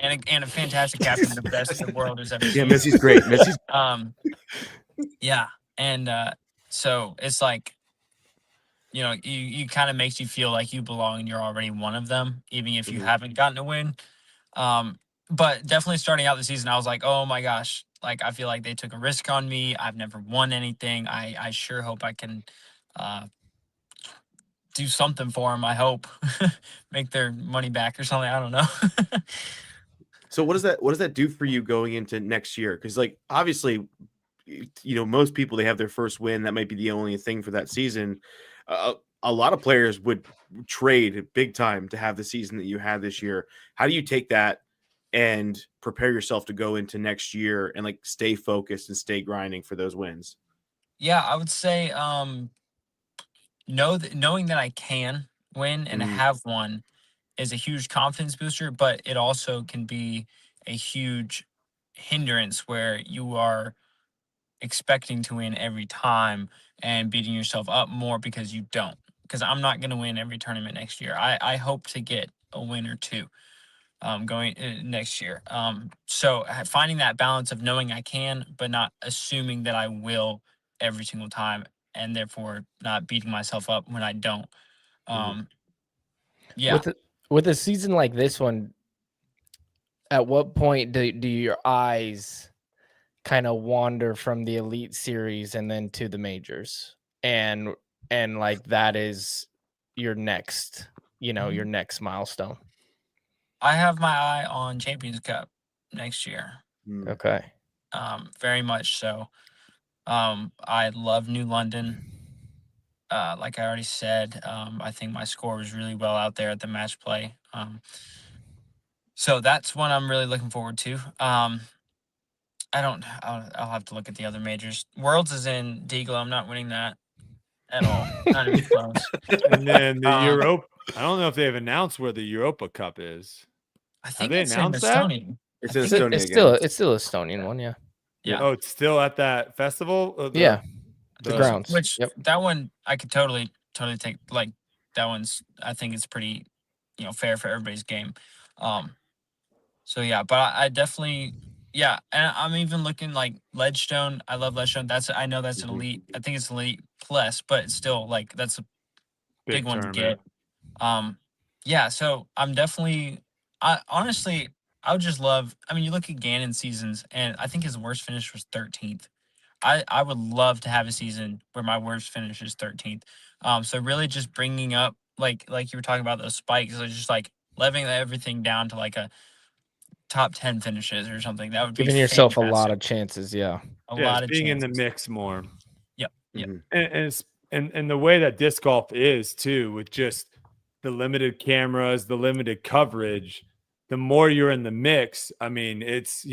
And a fantastic captain, the best the world has ever Yeah, seen. Missy's great. Missy's Yeah, and so it's like, you kind of makes you feel like you belong and you're already one of them, even if you Mhm. haven't gotten a win. But definitely starting out the season, I was like, oh my gosh, like I feel like they took a risk on me. I've never won anything. I sure hope I can do something for them. I hope make their money back or something. I don't know. So what does that do for you going into next year? Because like obviously, most people, they have their first win. That might be the only thing for that season. A lot of players would trade big time to have the season that you had this year. How do you take that and prepare yourself to go into next year and like stay focused and stay grinding for those wins? Yeah, I would say knowing that I can win and Mhm. have won is a huge confidence booster, but it also can be a huge hindrance where you are expecting to win every time and beating yourself up more because you don't. Because I'm not going to win every tournament next year. I hope to get a win or two going next year. So finding that balance of knowing I can, but not assuming that I will every single time, and therefore not beating myself up when I don't. Yeah. With a season like this one, at what point do your eyes kind of wander from the Elite Series and then to the majors, and like that is your next, your next milestone? I have my eye on Champions Cup next year. Okay. Very much so. I love New London. Like I already said, I think my score was really well out there at the match play. So that's one I'm really looking forward to. I'll have to look at the other majors. Worlds is in Deagla. I'm not winning that at all. Not even close. And then the Um, Europe. I don't know if they've announced where the Europa Cup is. I think they it's in announced that? Estonia. It's I in think Estonia It's again. still Estonian one, yeah. Yeah. Oh, it's still at that festival. Yeah, the grounds. Which Yep. that one I could totally take. Like that one's, I think it's pretty, fair for everybody's game. So yeah, but I definitely, yeah, and I'm even looking like Ledgestone. I love Ledgestone. I know that's an elite. I think it's elite plus, but it's still like that's a big one to get. Yeah, so I'm definitely. I honestly, I would just love. I mean, you look at Gannon's seasons, and I think his worst finish was 13th. I would love to have a season where my worst finish is 13th. So really just bringing up like you were talking about those spikes, so just like leveling everything down to like a top 10 finishes or something. That would be Giving yourself a fantastic. lot of chances, yeah. A Yeah, lot of being chances. in the mix more. Yep. Yep. And the way that disc golf is too, with just the limited cameras, the limited coverage, the more you're in the mix, I mean, it's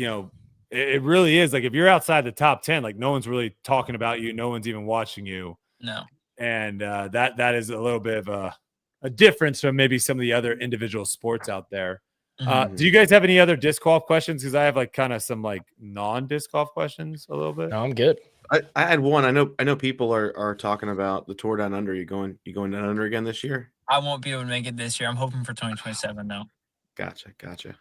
it really is like if you're outside the top 10, like no one's really talking about you, no one's even watching you. No. And that is a little bit of a difference from maybe some of the other individual sports out there. Do you guys have any other disc golf questions? Because I have like kind of some like non-disc golf questions a little bit. No, I'm good. I had one. I know people are talking about the tour down under. You going down under again this year? I won't be able to make it this year. I'm hoping for 2027 though. Gotcha.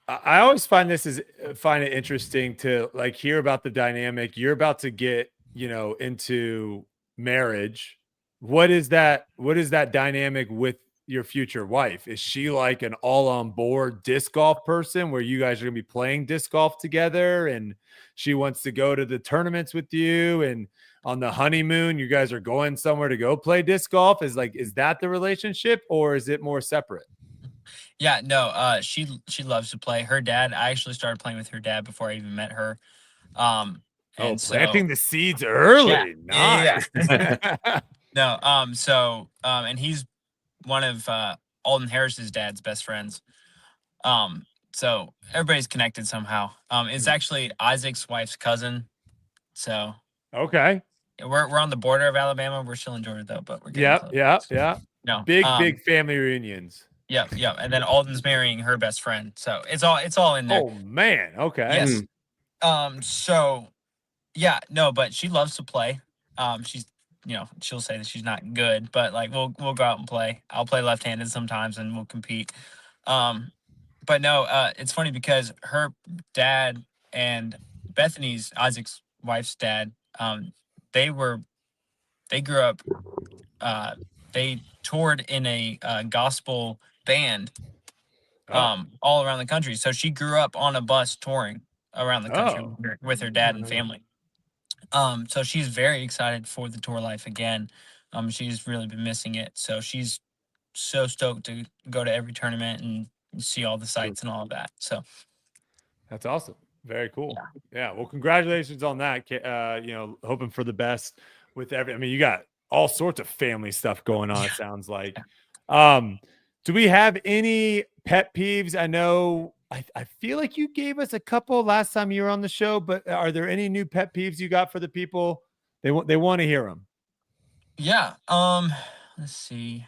I always find it interesting to like hear about the dynamic. You're about to get, into marriage. What is that dynamic with your future wife? Is she like an all on board disc golf person where you guys are going to be playing disc golf together and she wants to go to the tournaments with you, and on the honeymoon you guys are going somewhere to go play disc golf? Is that the relationship, or is it more separate? Yeah, no, she loves to play. Her dad, I actually started playing with her dad before I even met her. And planting the seeds early. Yeah, Nice. yeah. No, and he's one of Alden Harris's dad's best friends. So everybody's connected somehow. It's actually Isaac's wife's cousin. So Okay. we're on the border of Alabama. We're still in Georgia though, but we're getting close. Yeah. No. Big family reunions. Yeah. And then Alden's marrying her best friend. So it's all in there. Oh man. Okay. Yes. So yeah, no, but she loves to play. She's she'll say that she's not good, but like we'll go out and play. I'll play left-handed sometimes and we'll compete. But no, it's funny because her dad and Bethany's, Isaac's wife's dad, they grew up, they toured in a gospel band all around the country. So she grew up on a bus touring around the country with her dad and family. So she's very excited for the tour life again. She's really been missing it. So she's so stoked to go to every tournament and see all the sights and all of that. So that's awesome. Very cool. Yeah. Well, congratulations on that. Hoping for the best with I mean, you got all sorts of family stuff going on. It sounds like. Do we have any pet peeves? I know I feel like you gave us a couple last time you were on the show, but are there any new pet peeves you got for the people? They want to hear them. Yeah. Let's see.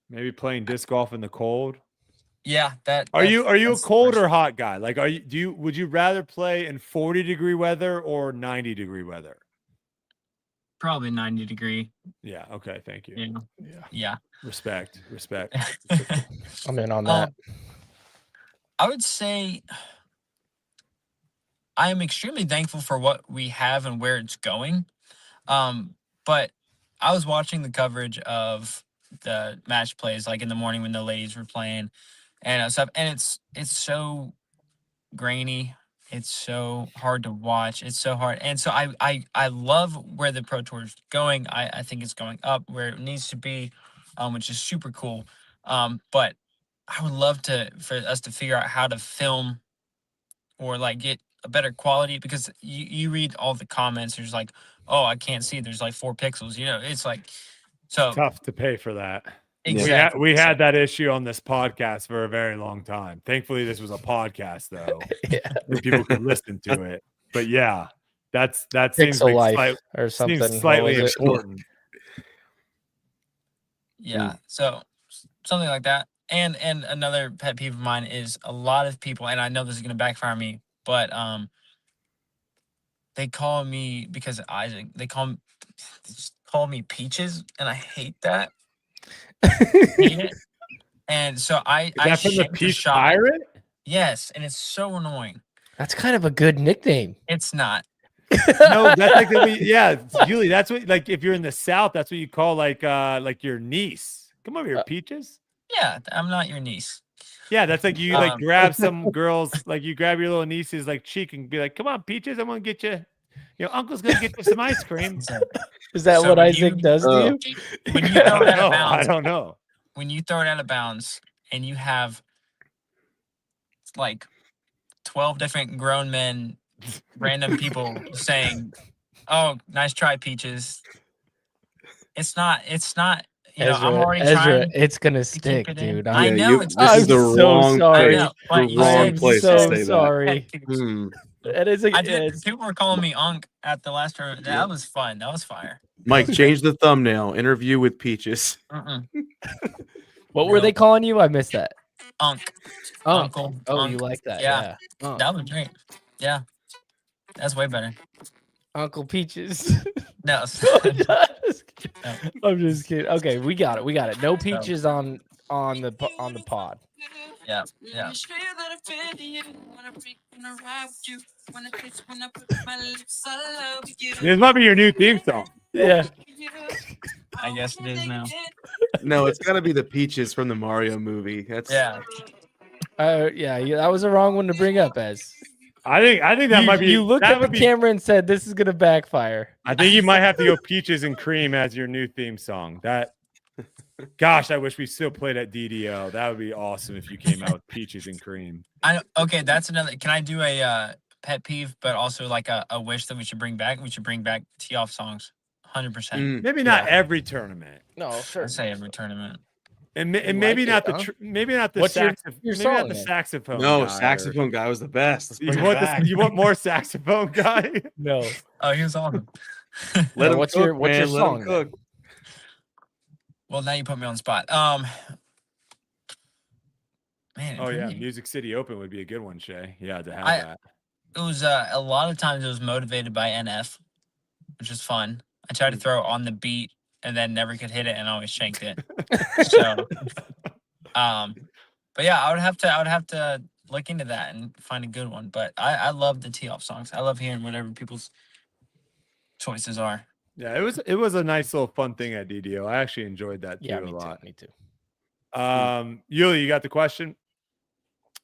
Maybe playing disc golf in the cold. Yeah, are you a cold or hot guy? Like, would you rather play in 40-degree weather or 90-degree weather? Probably 90-degree. Yeah. Okay. Thank you. Yeah. Respect. I'm in on that. I would say I am extremely thankful for what we have and where it's going. But I was watching the coverage of the match plays like in the morning when the ladies were playing and stuff, and it's so grainy. It's so hard to watch. It's so hard. And so I love where the Pro Tour is going. I think it's going up where it needs to be, which is super cool. But I would love for us to figure out how to film or like get a better quality, because you read all the comments. There's like, oh, I can't see. There's like 4 pixels. It's like, so tough to pay for that. Exactly. We had that issue on this podcast for a very long time. Thankfully, this was a podcast though. People could listen to it. But yeah, that seems like life or something. Seems slightly important. Yeah. So something like that. And another pet peeve of mine is a lot of people, and I know this is gonna backfire me, but they call me, because of Isaac, they just call me Peaches, and I hate that. Hate it. And so I from the Peach Pirate? Yes, and it's so annoying. That's kind of a good nickname. It's not. No, that's like Julie, that's what, like, if you're in the South, that's what you call like your niece. Come over here, Peaches. Yeah, I'm not your niece. Yeah, that's like you like grab some girls, like you grab your little niece's like cheek and be like, "Come on, Peaches, I'm gonna get you. Uncle's gonna get you some ice cream." Is that what Isaac does to you? When you throw it out of bounds, I don't know. When you throw it out of bounds and you have like 12 different grown men, random people saying, "Oh, nice try, Peaches." It's not. Ezra, I'm already trying. It's gonna stick, dude. I know. This is the wrong place to say sorry. that. It is. People were calling me Unc at the last tournament. That was fun. That was fire. Mike, change the thumbnail. Interview with Peaches. What were they calling you? I missed that. Unc. Uncle. Oh, Unc. you like that? Yeah. Yeah. That was great. Yeah. That's way better. Uncle Peaches. No. I'm just kidding. Okay, we got it. No Peaches on the pod. Yeah. This might be your new theme song. Yeah. I guess it is now. No, it's got to be the Peaches from the Mario movie. That's Yeah. That was the wrong one to bring up, Ez. I think that might be. You looked at the camera and said, "This is gonna backfire." I think you might have to go Peaches and Cream as your new theme song. Gosh, I wish we still played at DDO. That would be awesome if you came out with Peaches and Cream. Okay, that's another. Can I do a pet peeve, but also like a wish that we should bring back? We should bring back tee off songs, 100%. Maybe not every tournament. No, sure. I'd say every tournament. And You maybe like not it, huh? maybe not the What's your maybe song not the then? saxophone. No, guy, or- saxophone guy was the best. Let's bring You it want back. you want more saxophone guy? No. Oh, he was awesome. Let No, him what's cook, your man. Let him song then? cook. Well, now you put me on the spot. Man, Oh for yeah, me, Music City Open would be a good one, Shay. Yeah, to have I- that. it was a lot of times it was motivated by NF, which was fun. I tried to throw it on the beat and then never could hit it and always shanked it. So, but yeah, I would have to look into that and find a good one. But I love the tee off songs. I love hearing whatever people's choices are. Yeah, it was a nice little fun thing at DDO. I actually enjoyed that too Yeah, a me lot. too. Me too. Yuli, you got the question?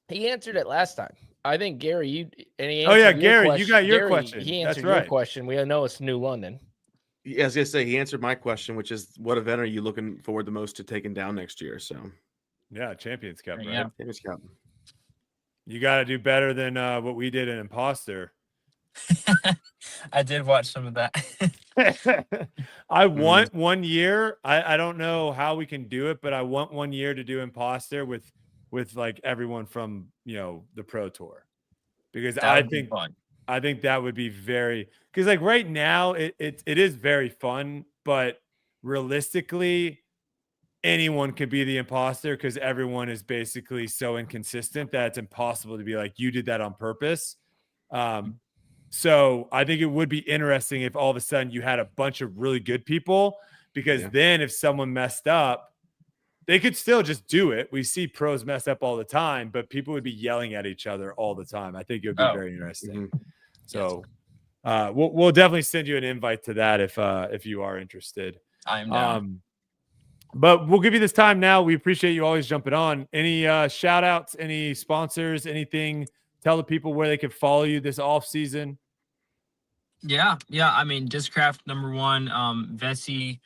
He answered it last time. I think Gary, and he Oh, yeah, answered your Gary, you question. got your Gary, question. He That's answered your right. question. We know it's New London. Yeah, I was gonna say he answered my question, which is what event are you looking forward the most to taking down next year? So Yeah, Champions Cup, right? Yeah. James Cup. You got to do better than what we did in Imposter. I did watch some of that. I want 1 year. I don't know how we can do it, but I want 1 year to do Imposter with like everyone from the Pro Tour, because That I would be think fun. that would be very, because like right now it is very fun, but realistically anyone could be the imposter because everyone is basically so inconsistent that it's impossible to be like, you did that on purpose. So I think it would be interesting if all of a sudden you had a bunch of really good people, because then if someone messed up, they could still just do it. We see pros mess up all the time, but people would be yelling at each other all the time. I think it would be very interesting. So we'll definitely send you an invite to that if you are interested. I am down. But we'll give you this time now. We appreciate you always jumping on. Any shout outs, any sponsors, anything? Tell the people where they can follow you this off season. Yeah. I mean, Discraft #1, Vessi,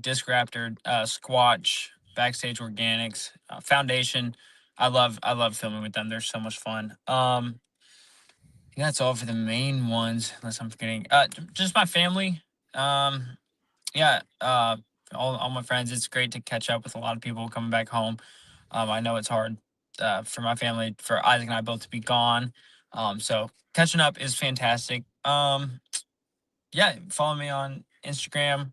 Disc Raptor, Squatch, Backstage Organics, Foundation. I love filming with them. They're so much fun. I think that's all for the main ones, unless I'm forgetting. Just my family. Yeah. All my friends. It's great to catch up with a lot of people coming back home. I know it's hard for my family, for Isaac and I both to be gone. So catching up is fantastic. Yeah, follow me on Instagram,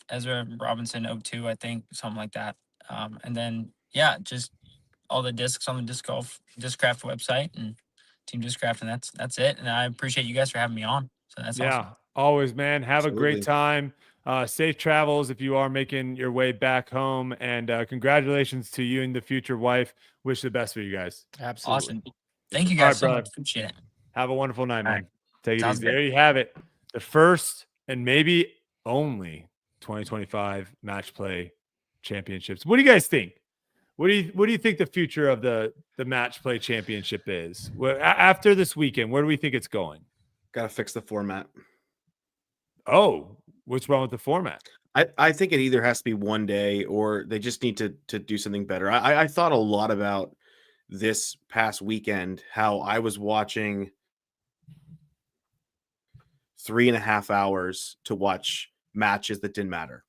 Ezra Robinson 02, I think, something like that. And then just all the discs on the Discraft website and Team Discraft, and that's it. And I appreciate you guys for having me on. So that's awesome. Always, man. Have a great Absolutely. time. Safe travels if you are making your way back home, and congratulations to you and the future wife. Wish the best for you guys. Absolutely. Awesome. Thank you All right, guys so brother. much. Appreciate it. Have a wonderful night, All man. Take it Sounds easy. good. There you have it. The first and maybe only 2025 Match Play Championships. What do you guys think? What do you think the future of the Match Play Championship is? After this weekend, where do we think it's going? Got to fix the format. Oh, what's wrong with the format? I think it either has to be 1 day or they just need to do something better. I thought a lot about this past weekend, how I was watching 3.5 hours to watch matches that didn't matter.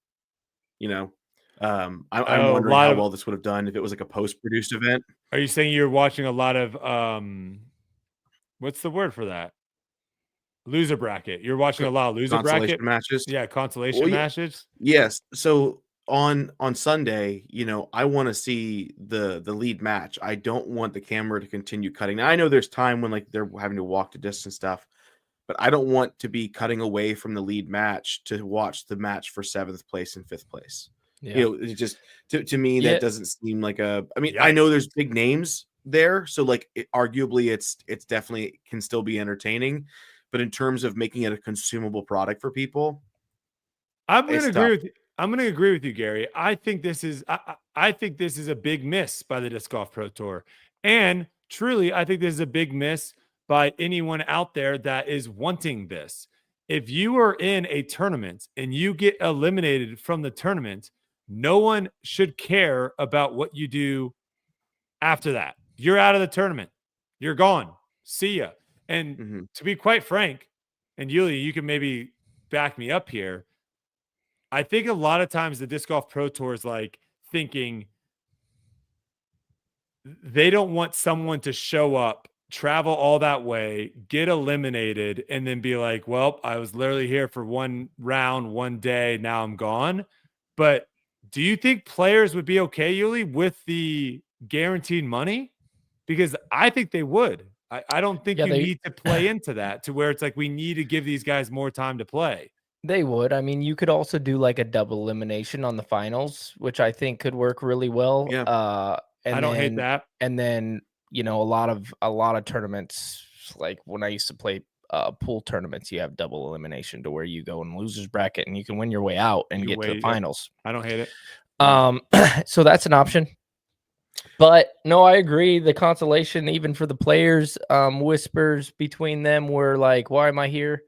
I'm wondering how well this would have done if it was like a post-produced event. Are you saying you're watching a lot of what's the word for that? Loser bracket. You're watching a lot of loser bracket matches. Yeah, consolation matches. Yes. So on Sunday, I want to see the lead match. I don't want the camera to continue cutting. Now I know there's time when like they're having to walk to distance stuff, but I don't want to be cutting away from the lead match to watch the match for 7th place and 5th place. Yeah. It just to me that doesn't seem like a. I mean, I know there's big names there, so like arguably it's definitely can still be entertaining, but in terms of making it a consumable product for people, I'm going to agree with you. I'm going to agree with you, Gary. I think this is I think this is a big miss by the Disc Golf Pro Tour, and truly, I think this is a big miss by anyone out there that is wanting this. If you are in a tournament and you get eliminated from the tournament, no one should care about what you do after that. You're out of the tournament. You're gone. See ya. And to be quite frank, and Yulia, you can maybe back me up here, I think a lot of times the Disc Golf Pro Tour is like thinking they don't want someone to show up, travel all that way, get eliminated, and then be like, well, I was literally here for one round, one day, now I'm gone. But do you think players would be okay, Yuli, with the guaranteed money? Because I think they would. I don't think Yeah, you they- need to play into that to where it's like we need to give these guys more time to play. They would. I mean, you could also do like a double elimination on the finals, which I think could work really well. Yeah. And I don't hate then- that. And then, you know, a lot of tournaments, like when I used to play pool tournaments, you have double elimination to where you go in losers bracket and you can win your way out and You get to wait, the yeah. finals. I don't hate it. So that's an option. But no, I agree. The consolation, even for the players, whispers between them were like, "Why am I here?"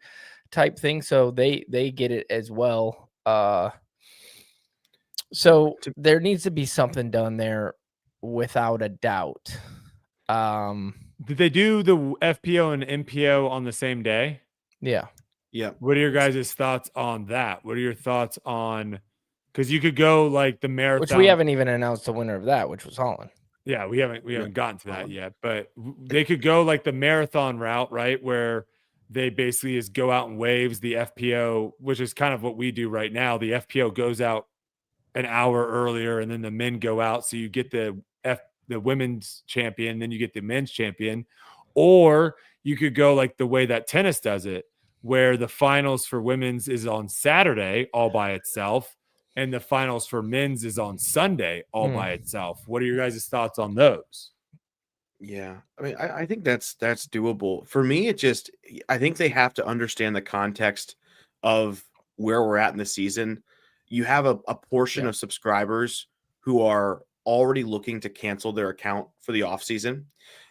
type thing. So they get it as well. So there needs to be something done there, without a doubt. Did they do the FPO and MPO on the same day? Yeah. Yeah. What are your guys' thoughts on that? What are your thoughts on, because you could go like the marathon, Which we haven't even announced the winner of that, which was Holland. Yeah, we haven't Yeah, gotten to that Holland. yet, but they could go like the marathon route, right? Where they basically just go out in waves. The FPO, which is kind of what we do right now, the FPO goes out an hour earlier, and then the men go out. So you get the women's champion, then you get the men's champion. Or you could go like the way that tennis does it, where the finals for women's is on Saturday all by itself, and the finals for men's is on Sunday all by itself. What are your guys' thoughts on those? Yeah, I mean, I think that's doable. For me, I think they have to understand the context of where we're at in the season. You have a portion of subscribers who are already looking to cancel their account for the off season.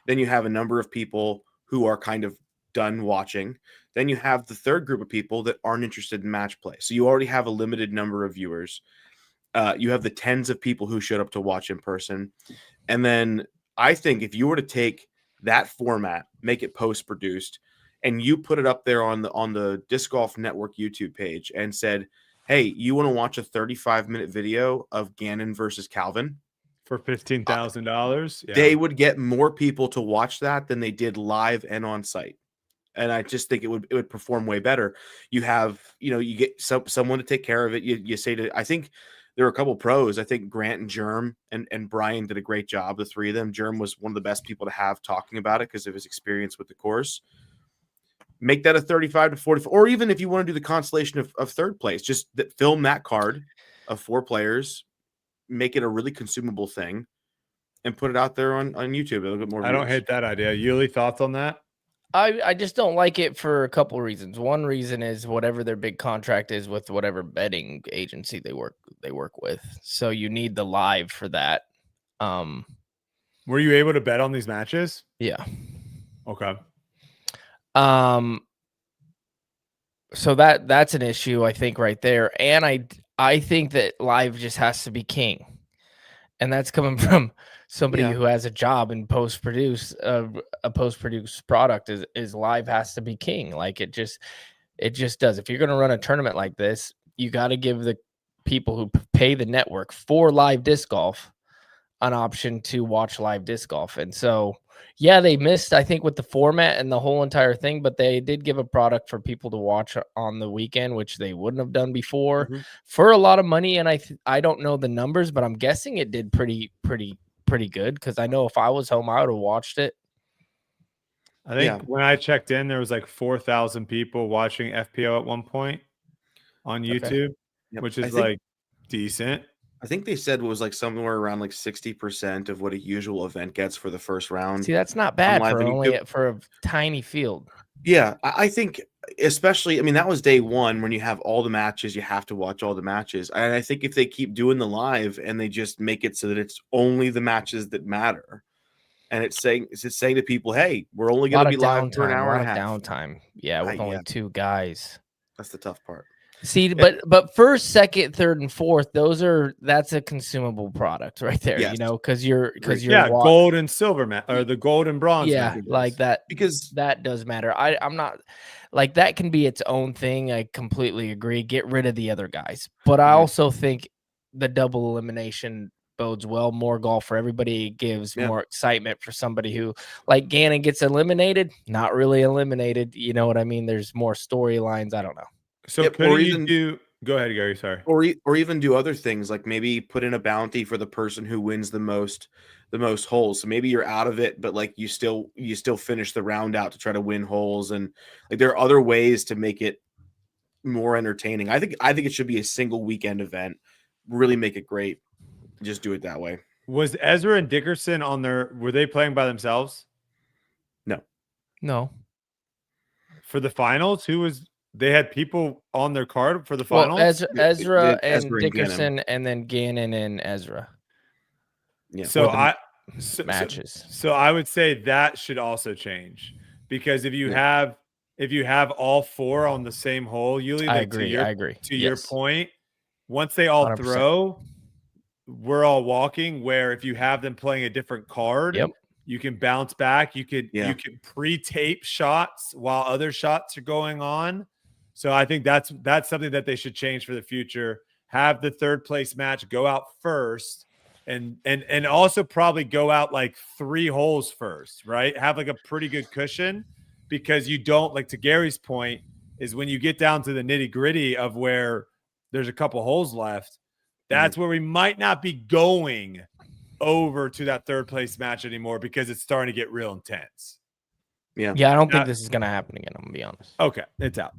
Then you have a number of people who are kind of done watching. Then you have the third group of people that aren't interested in match play. So you already have a limited number of viewers. You have the tens of people who showed up to watch in person. And then I think if you were to take that format, make it post-produced, and you put it up there on the Disc Golf Network YouTube page and said, hey, you want to watch a 35-minute video of Gannon versus Calvin? For $15,000? Yeah. They would get more people to watch that than they did live and on site. And I just think it would perform way better. You have, you get someone to take care of it. You say I think there are a couple pros. I think Grant and Germ and Brian did a great job. The three of them. Germ was one of the best people to have talking about it because of his experience with the course. Make that a 35 to 44, or even if you want to do the constellation of third place, just film that card of 4 players, make it a really consumable thing, and put it out there on YouTube. It'll get more. I don't hate that idea. Yuli, thoughts on that? I just don't like it for a couple of reasons. One reason is whatever their big contract is with whatever betting agency they work with. So you need the live for that. Were you able to bet on these matches? Yeah. Okay. So that's an issue, I think, right there. And I think that live just has to be king. And that's coming from somebody who has a job in post-produce. A post-produced product is live has to be king. Like it just does. If you're going to run a tournament like this, you got to give the people who pay the network for live disc golf an option to watch live disc golf. And so, yeah, they missed, I think, with the format and the whole entire thing, but they did give a product for people to watch on the weekend, which they wouldn't have done before for a lot of money. And I don't know the numbers, but I'm guessing it did pretty good. Cause I know if I was home, I would have watched it. I think when I checked in, there was like 4,000 people watching FPO at one point on YouTube, which is like decent. I think they said it was like somewhere around like 60% of what a usual event gets for the first round. See, that's not bad for a tiny field. Yeah, I think especially, I mean, that was day one when you have all the matches, you have to watch all the matches. And I think if they keep doing the live and they just make it so that it's only the matches that matter, and it's saying to people, hey, we're only going to be live for an hour and a half. Downtime. Yeah, with only 2 guys. That's the tough part. See, but first, second, third, and fourth, that's a consumable product right there. Yes. You know, because you're gold and silver or the gold and bronze. Yeah, like that, because that does matter. I'm not like that can be its own thing. I completely agree. Get rid of the other guys, but I also think the double elimination bodes well, more golf for everybody. It gives more excitement for somebody who, like Gannon, gets eliminated, not really eliminated. You know what I mean? There's more storylines. I don't know. So couldn't you do? Go ahead, Gary. Sorry. Or even do other things like maybe put in a bounty for the person who wins the most holes. So maybe you're out of it, but like you still finish the round out to try to win holes, and like there are other ways to make it more entertaining. I think it should be a single weekend event. Really make it great. Just do it that way. Was Ezra and Dickerson on their? Were they playing by themselves? No. For the finals, who was? They had people on their card for the finals. Well, Ezra and Ezra and Dickerson, and then Gannon and Ezra. Yeah. So matches. So I would say that should also change, because if you have all four on the same hole, Yuli, I agree. To your point, once they all 100%. Throw, we're all walking. Where if you have them playing a different card, you can bounce back. You could pre-tape shots while other shots are going on. So I think that's something that they should change for the future. Have the third place match go out first, and also probably go out like 3 holes first, right? Have like a pretty good cushion, because you don't, like, to Gary's point, is when you get down to the nitty-gritty of where there's a couple holes left, that's where we might not be going over to that third place match anymore, because it's starting to get real intense. Yeah, I don't think this is going to happen again. I'm going to be honest. Okay, it's out.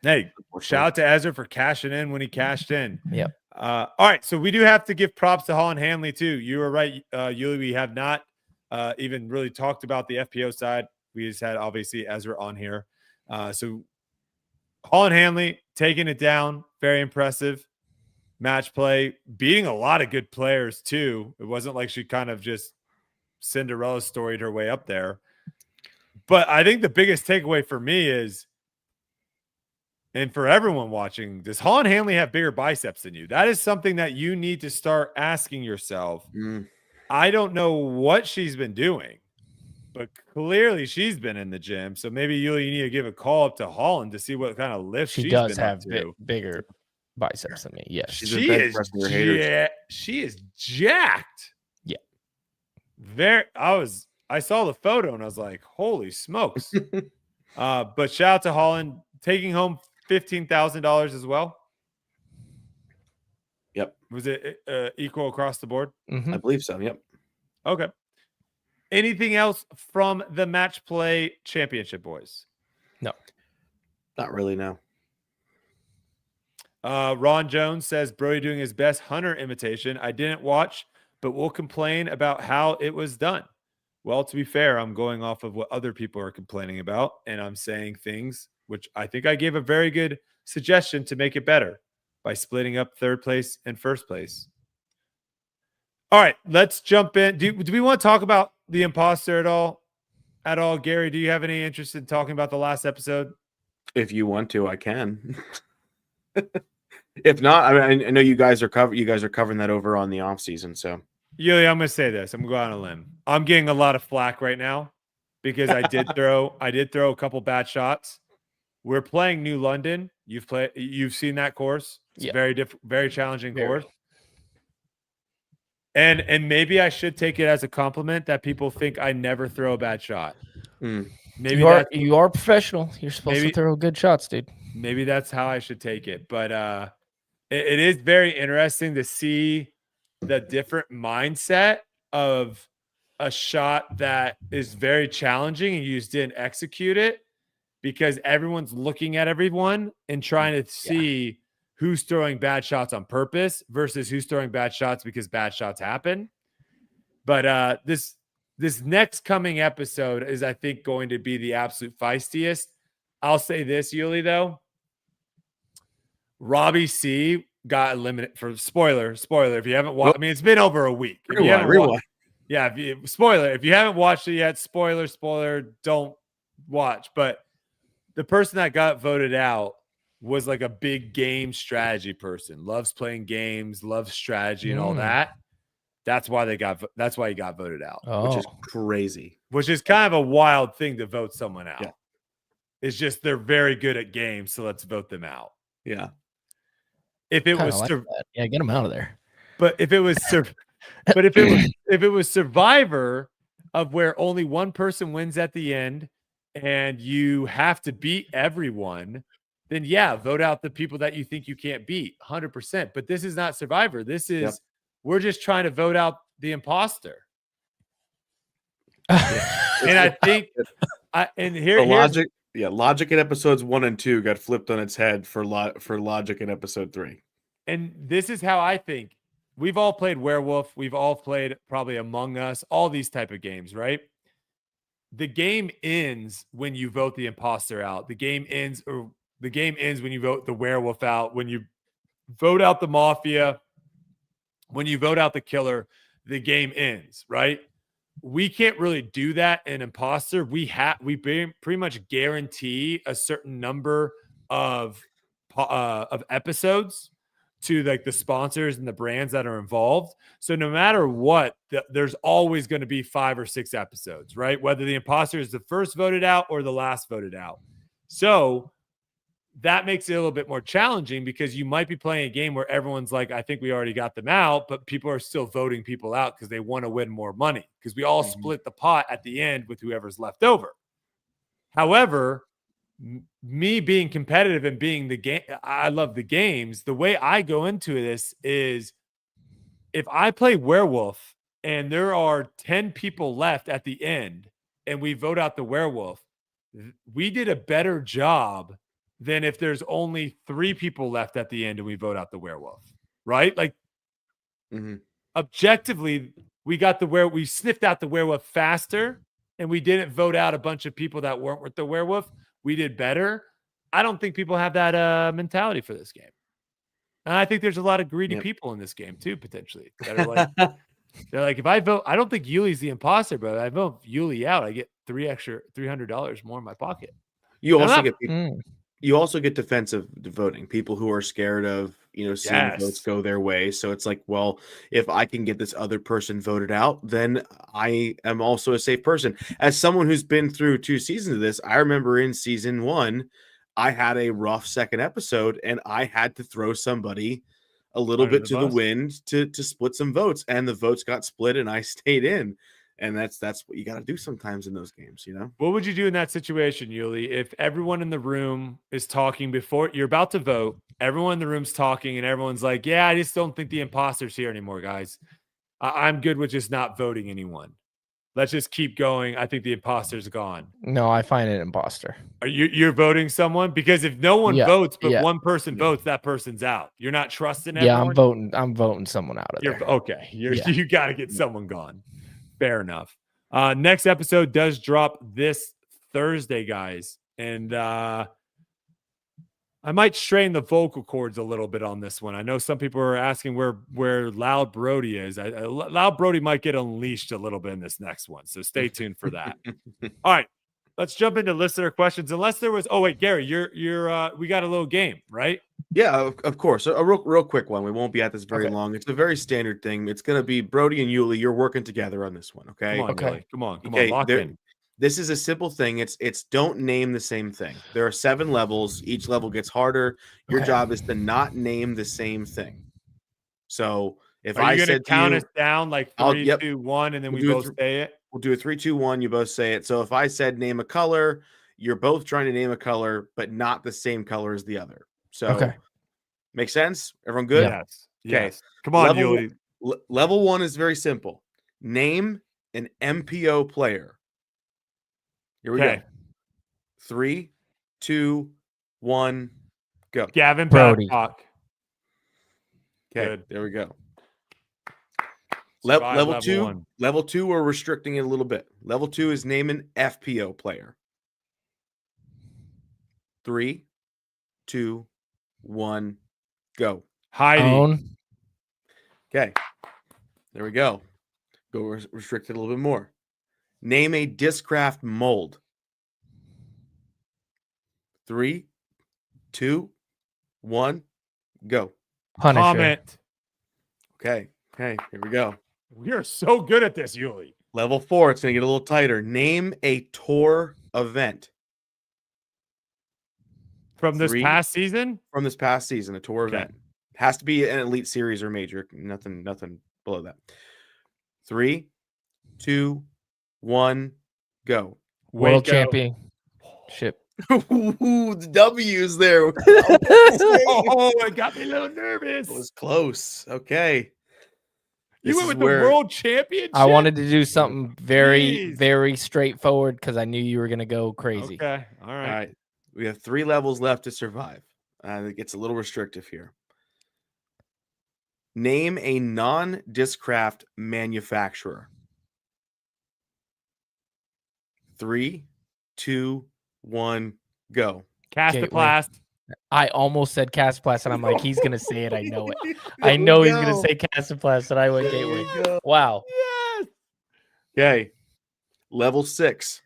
Hey, shout out to Ezra for cashing in when he cashed in. Yep. All right, so we do have to give props to Holland Hanley too. You were right, Yuli. We have not even really talked about the FPO side. We just had obviously Ezra on here. So Holland Hanley taking it down, very impressive match play, beating a lot of good players too. It wasn't like she kind of just Cinderella storied her way up there. But I think the biggest takeaway for me is, and for everyone watching, does Holland Hanley have bigger biceps than you? That is something that you need to start asking yourself. I don't know what she's been doing, but clearly she's been in the gym. So maybe you need to give a call up to Holland to see what kind of lift she she's does been have bigger biceps than me. Yes, she is jacked. Yeah. I saw the photo and I was like, holy smokes. But shout out to Holland taking home $15,000 as well. Yep. Was it equal across the board? I believe so. Yep. Okay. Anything else from the match play championship, boys? No. Not really, no. Ron Jones says Brody doing his best Hunter imitation. I didn't watch, but we'll complain about how it was done. Well, to be fair, I'm going off of what other people are complaining about, and I'm saying things which I think I gave a very good suggestion to make it better by splitting up third place and first place. All right, let's jump in. Do we want to talk about the imposter at all? Gary, do you have any interest in talking about the last episode? If you want to, I can. If not, I mean, I know you guys are covering that over on the off season. So, Yuli, I'm going to say this. I'm going on a limb. I'm getting a lot of flack right now because I did throw a couple bad shots. We're playing New London. You've seen that course. It's a very challenging course. And maybe I should take it as a compliment that people think I never throw a bad shot. Maybe you are professional. You're supposed to throw good shots, dude. Maybe that's how I should take it. But it is very interesting to see the different mindset of a shot that is very challenging and you just didn't execute it, because everyone's looking at everyone and trying to see who's throwing bad shots on purpose versus who's throwing bad shots because bad shots happen. But this next coming episode is, I think, going to be the absolute feistiest. I'll say this, Yuli, though. Robbie C got eliminated for spoiler. If you haven't watched, I mean, it's been over a week. Rewind. Yeah, if you haven't watched it yet, spoiler, don't watch. But the person that got voted out was like a big game strategy person. Loves playing games, loves strategy and all that. That's why he got voted out. Which is crazy. Which is kind of a wild thing to vote someone out. Yeah. It's just they're very good at games, so let's vote them out. Yeah. If it was get them out of there. But if it was but if it was Survivor of where only one person wins at the end and you have to beat everyone, then yeah, vote out the people that you think you can't beat 100%. But this is not Survivor. This is we're just trying to vote out the imposter. And I think the logic, logic in episodes 1 and 2 got flipped on its head for logic in episode 3. And this is how I think. We've all played Werewolf. We've all played probably Among Us, all these type of games, right? The game ends when you vote the imposter out. The game ends when you vote the werewolf out, when you vote out the mafia, when you vote out the killer, the game ends, right? We can't really do that in imposter. We pretty much guarantee a certain number of episodes to like the sponsors and the brands that are involved. So no matter what, there's always going to be 5 or 6 episodes, right? Whether the imposter is the first voted out or the last voted out. So that makes it a little bit more challenging because you might be playing a game where everyone's like, I think we already got them out, but people are still voting people out because they want to win more money because we all split the pot at the end with whoever's left over. However, me being competitive and being the game, I love the games. The way I go into this is if I play Werewolf and there are 10 people left at the end and we vote out the werewolf, we did a better job than if there's only 3 people left at the end and we vote out the werewolf, right? Like objectively, we sniffed out the werewolf faster and we didn't vote out a bunch of people that weren't with the werewolf. We did better. I don't think people have that mentality for this game. And I think there's a lot of greedy people in this game too, potentially. That are like, they're like, if I vote, I don't think Yuli's the imposter, but if I vote Yuli out, I get $300 more in my pocket. You also get defensive voting, people who are scared of, seeing votes go their way. So it's like, well, if I can get this other person voted out, then I am also a safe person. As someone who's been through 2 seasons of this, I remember in season 1, I had a rough second episode and I had to throw somebody a little bit to the wind to split some votes, and the votes got split and I stayed in. And that's what you got to do sometimes in those games, What would you do in that situation, Yuli? If everyone in the room is talking before you're about to vote, everyone in the room's talking and everyone's like, yeah, I just don't think the imposter's here anymore, guys. I'm good with just not voting anyone. Let's just keep going. I think the imposter's gone. No, I find an imposter. You're voting someone? Because if no one votes, but one person votes, that person's out. You're not trusting everyone? I'm voting someone out of there. Okay. You got to get someone gone. Fair enough. Next episode does drop this Thursday, guys. And I might strain the vocal cords a little bit on this one. I know some people are asking where Loud Brody is. Loud Brody might get unleashed a little bit in this next one. So stay tuned for that. All right. Let's jump into listener questions. Unless there was, Gary, you're we got a little game, right? Yeah, of course. A real quick one. We won't be at this very long. It's a very standard thing. It's going to be Brody and Yuli. You're working together on this one, okay? Come on, Yuli. Come on. Lock in. This is a simple thing. It's don't name the same thing. There are 7 levels. Each level gets harder. Your job is to not name the same thing. So if I said count us down like 3, 2, 1, and then we both say it. We'll do a 3, 2, 1. You both say it. So if I said name a color, you're both trying to name a color, but not the same color as the other. So make sense? Everyone good? Yes. Okay. Yes. Come on, Yuli. Level 1 is very simple. Name an MPO player. Here we go. 3, 2, 1, go. Gavin Brody. Babcock. Okay, Good. there we go. Level 2, level 2, we're restricting it a little bit. Level 2 is name an FPO player. 3, 2, 1, go. Heidi. Okay, there we go. Go restrict it a little bit more. Name a Discraft mold. 3, 2, 1, go. Punisher. Comment. Okay, here we go. We are so good at this, Yuli. Level 4, it's going to get a little tighter. Name a tour event. From this past season? From this past season, a tour event. Has to be an elite series or major. Nothing below that. 3, 2, 1, go. World Waco. championship. Ooh, the W's there. Oh, it got me a little nervous. It was close. Okay. You This went is with where- the world championship. I wanted to do something very, Jeez. very straightforward because I knew you were gonna go crazy. Okay. All All right. right. We have 3 levels left to survive. It gets a little restrictive here. Name a non-discraft manufacturer. 3, 2, 1, go. Castoplast. I almost said Castoplast, and I'm like, he's gonna say it. I know it. I know he's gonna say Castoplast, and I went Gateway. Wow. Yes. Okay. Level 6.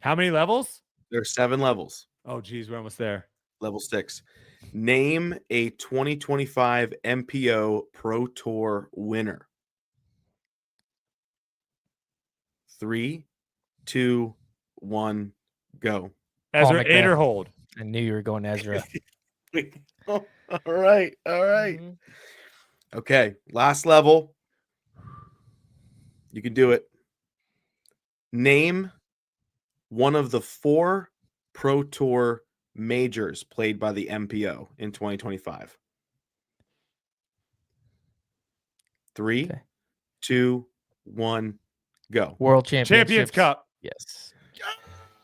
How many levels? There's 7 levels. Oh, geez, we're almost there. Level 6. Name a 2025 MPO Pro Tour winner. 3, 2, 1, go. Ezra, McMahon. 8 or hold. I knew you were going Ezra. All right. All right. Mhm. Okay. Last level. You can do it. Name one of the 4 Pro Tour majors played by the MPO in 2025. 3, Okay. 2, 1, go. World championship. Champions Cup. Yes.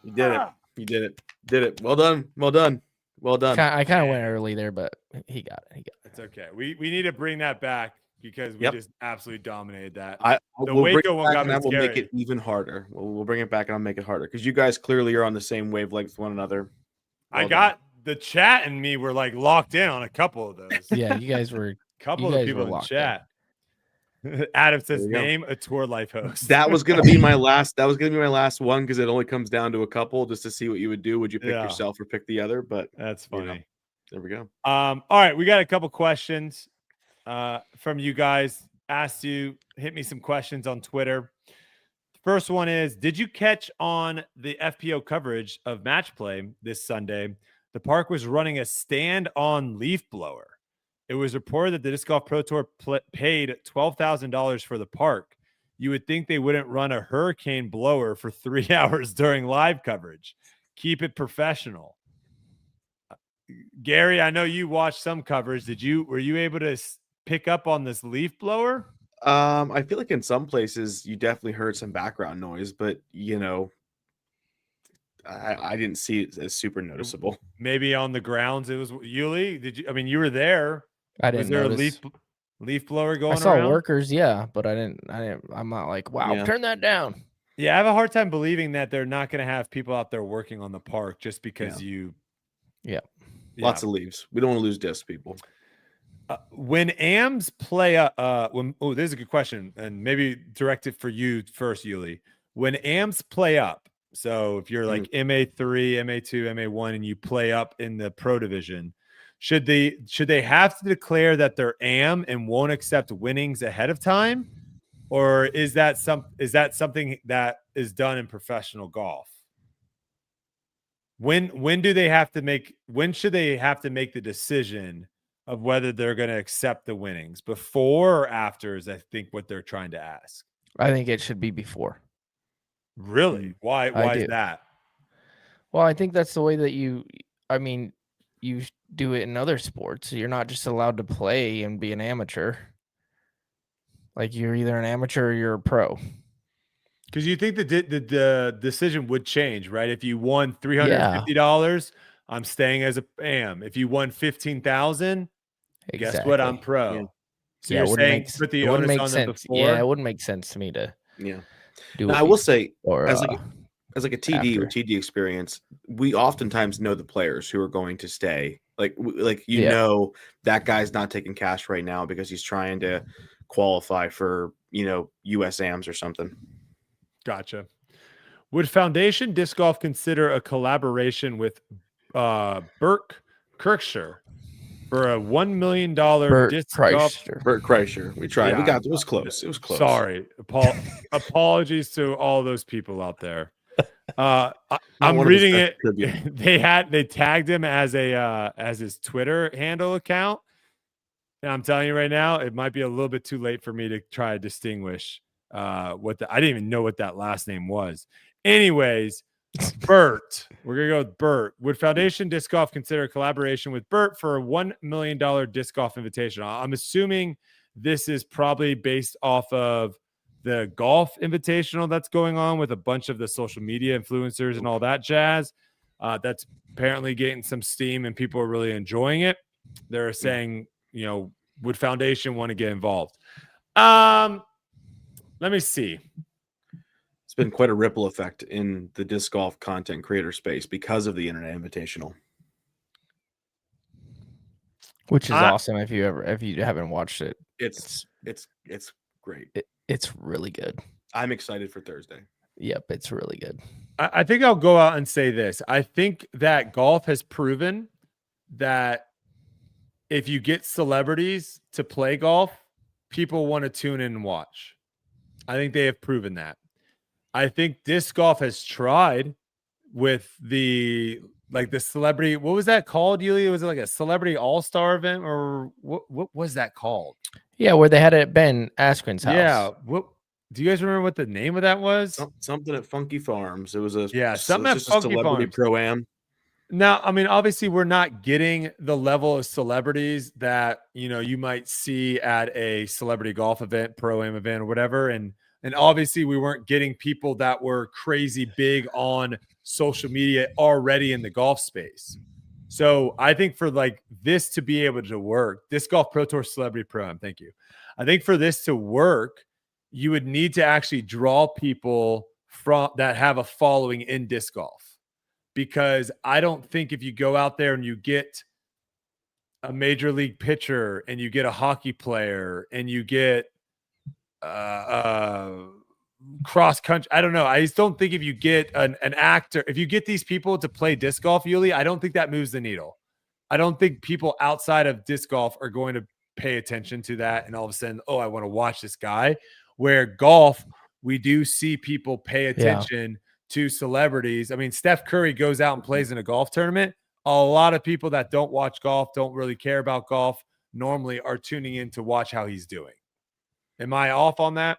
You did it. You did it. Did it. Well done. Well done. Well done. I kind of went early there, but he got it. He got it. It's okay. We need to bring that back because we Yep. just absolutely dominated that. We'll bring Waco it one back got and me I will make scary. it even harder. We'll bring it back and I'll make it harder because you guys clearly are on the same wavelength with one another. I Well got the chat and me were like locked in on a couple of those. Yeah, you guys were. couple you of guys people were in locked in. chat. Adam says, There we go. name a tour life host. That was gonna be my last. That was gonna be my last one because it only comes down to a couple just to see what you would do. Would you pick Yeah. yourself or pick the other? But That's you know. funny. there we go. All right, we got a couple questions from you guys. Asked you, hit me some questions on Twitter. First one is, did you catch on the FPO coverage of match play this Sunday? The park was running a stand-on leaf blower. It was reported that the Disc Golf Pro Tour paid $12,000 for the park. You would think they wouldn't run a hurricane blower for 3 hours during live coverage. Keep it professional. Gary, I know you watched some coverage. Were you able to pick up on this leaf blower? I feel like in some places you definitely heard some background noise, but you know, I didn't see it as super noticeable. Maybe on the grounds it was. Yuli, did you? I mean, you were there. I Was didn't there notice. a leaf blower going I saw around? workers, yeah, but I didn't. I'm not like, wow, Yeah. turn that down. Yeah, I have a hard time believing that they're not going to have people out there working on the park just because you. Yeah. Lots of leaves. We don't want to lose discs, people. When AMs play this is a good question, and maybe direct it for you first, Yuli. When AMs play up, so if you're like MA3, MA2, MA1, and you play up in the pro division, should they have to declare that they're AM and won't accept winnings ahead of time, or is that something that is done in professional golf? When should they have to make the decision of whether they're going to accept the winnings, before or after, is I think what they're trying to ask. I think it should be before. Really? Why is do. that? Well, I think that's the way that you do it in other sports. You're not just allowed to play and be an amateur. Like, you're either an amateur or you're a pro. Because you think the decision would change, right? If you won $350, I'm staying as a AM. If you won $15,000, guess what? I'm pro. Yeah. So you're saying put the onus on them before? Yeah, it wouldn't make sense to me to do it. Now, I will say, or, as like a TD or after. TD experience, we oftentimes know the players who are going to stay. Like Yeah. know that guy's not taking cash right now because he's trying to qualify for US AMs or something. Gotcha. Would Foundation Disc Golf consider a collaboration with Burke Kirkshire for a $1 million disc golf? Bert Kreischer. We tried. Yeah. We got it. Was close. It was close. Sorry. Apologies to all those people out there. I'm one of reading his it. tribute. They tagged him as his Twitter handle account. And I'm telling you right now, it might be a little bit too late for me to try to distinguish I didn't even know what that last name was. Anyways, Bert. We're gonna go with Bert. Would Foundation Disc Golf consider a collaboration with Bert for a $1 million disc golf invitation? I'm assuming this is probably based off of the golf invitational that's going on with a bunch of the social media influencers and all that jazz. That's apparently getting some steam and people are really enjoying it. They're saying, would Foundation want to get involved? Let me see. It's been quite a ripple effect in the disc golf content creator space because of the Internet Invitational. Which is awesome if you haven't watched it. It's great. It's really good. I'm excited for Thursday. Yep, it's really good. I think I'll go out and say this. I think that golf has proven that if you get celebrities to play golf, people want to tune in and watch. I think they have proven that. I think disc golf has tried with the celebrity. What was that called, Yulia? Was it like a celebrity all-star event, or what was that called? Yeah, where they had it at Ben Askren's house. Yeah. What do you guys remember what the name of that was? Something at Funky Farms. It was something at Funky celebrity Farms. pro-am. Now, I mean, obviously, we're not getting the level of celebrities that you might see at a celebrity golf event, pro-am event, or whatever. And obviously, we weren't getting people that were crazy big on social media already in the golf space. So I think for this to be able to work, Disc Golf Pro Tour Celebrity Pro-am, thank you. I think for this to work, you would need to actually draw people from that have a following in disc golf. Because I don't think if you go out there and you get a major league pitcher and you get a hockey player and you get cross country, I don't know. I just don't think if you get an actor, if you get these people to play disc golf, Yuli, I don't think that moves the needle. I don't think people outside of disc golf are going to pay attention to that and all of a sudden, oh, I want to watch this guy. Where golf, we do see people pay attention to celebrities. I mean, Steph Curry goes out and plays in a golf tournament. A lot of people that don't watch golf, don't really care about golf, normally are tuning in to watch how he's doing. Am I off on that?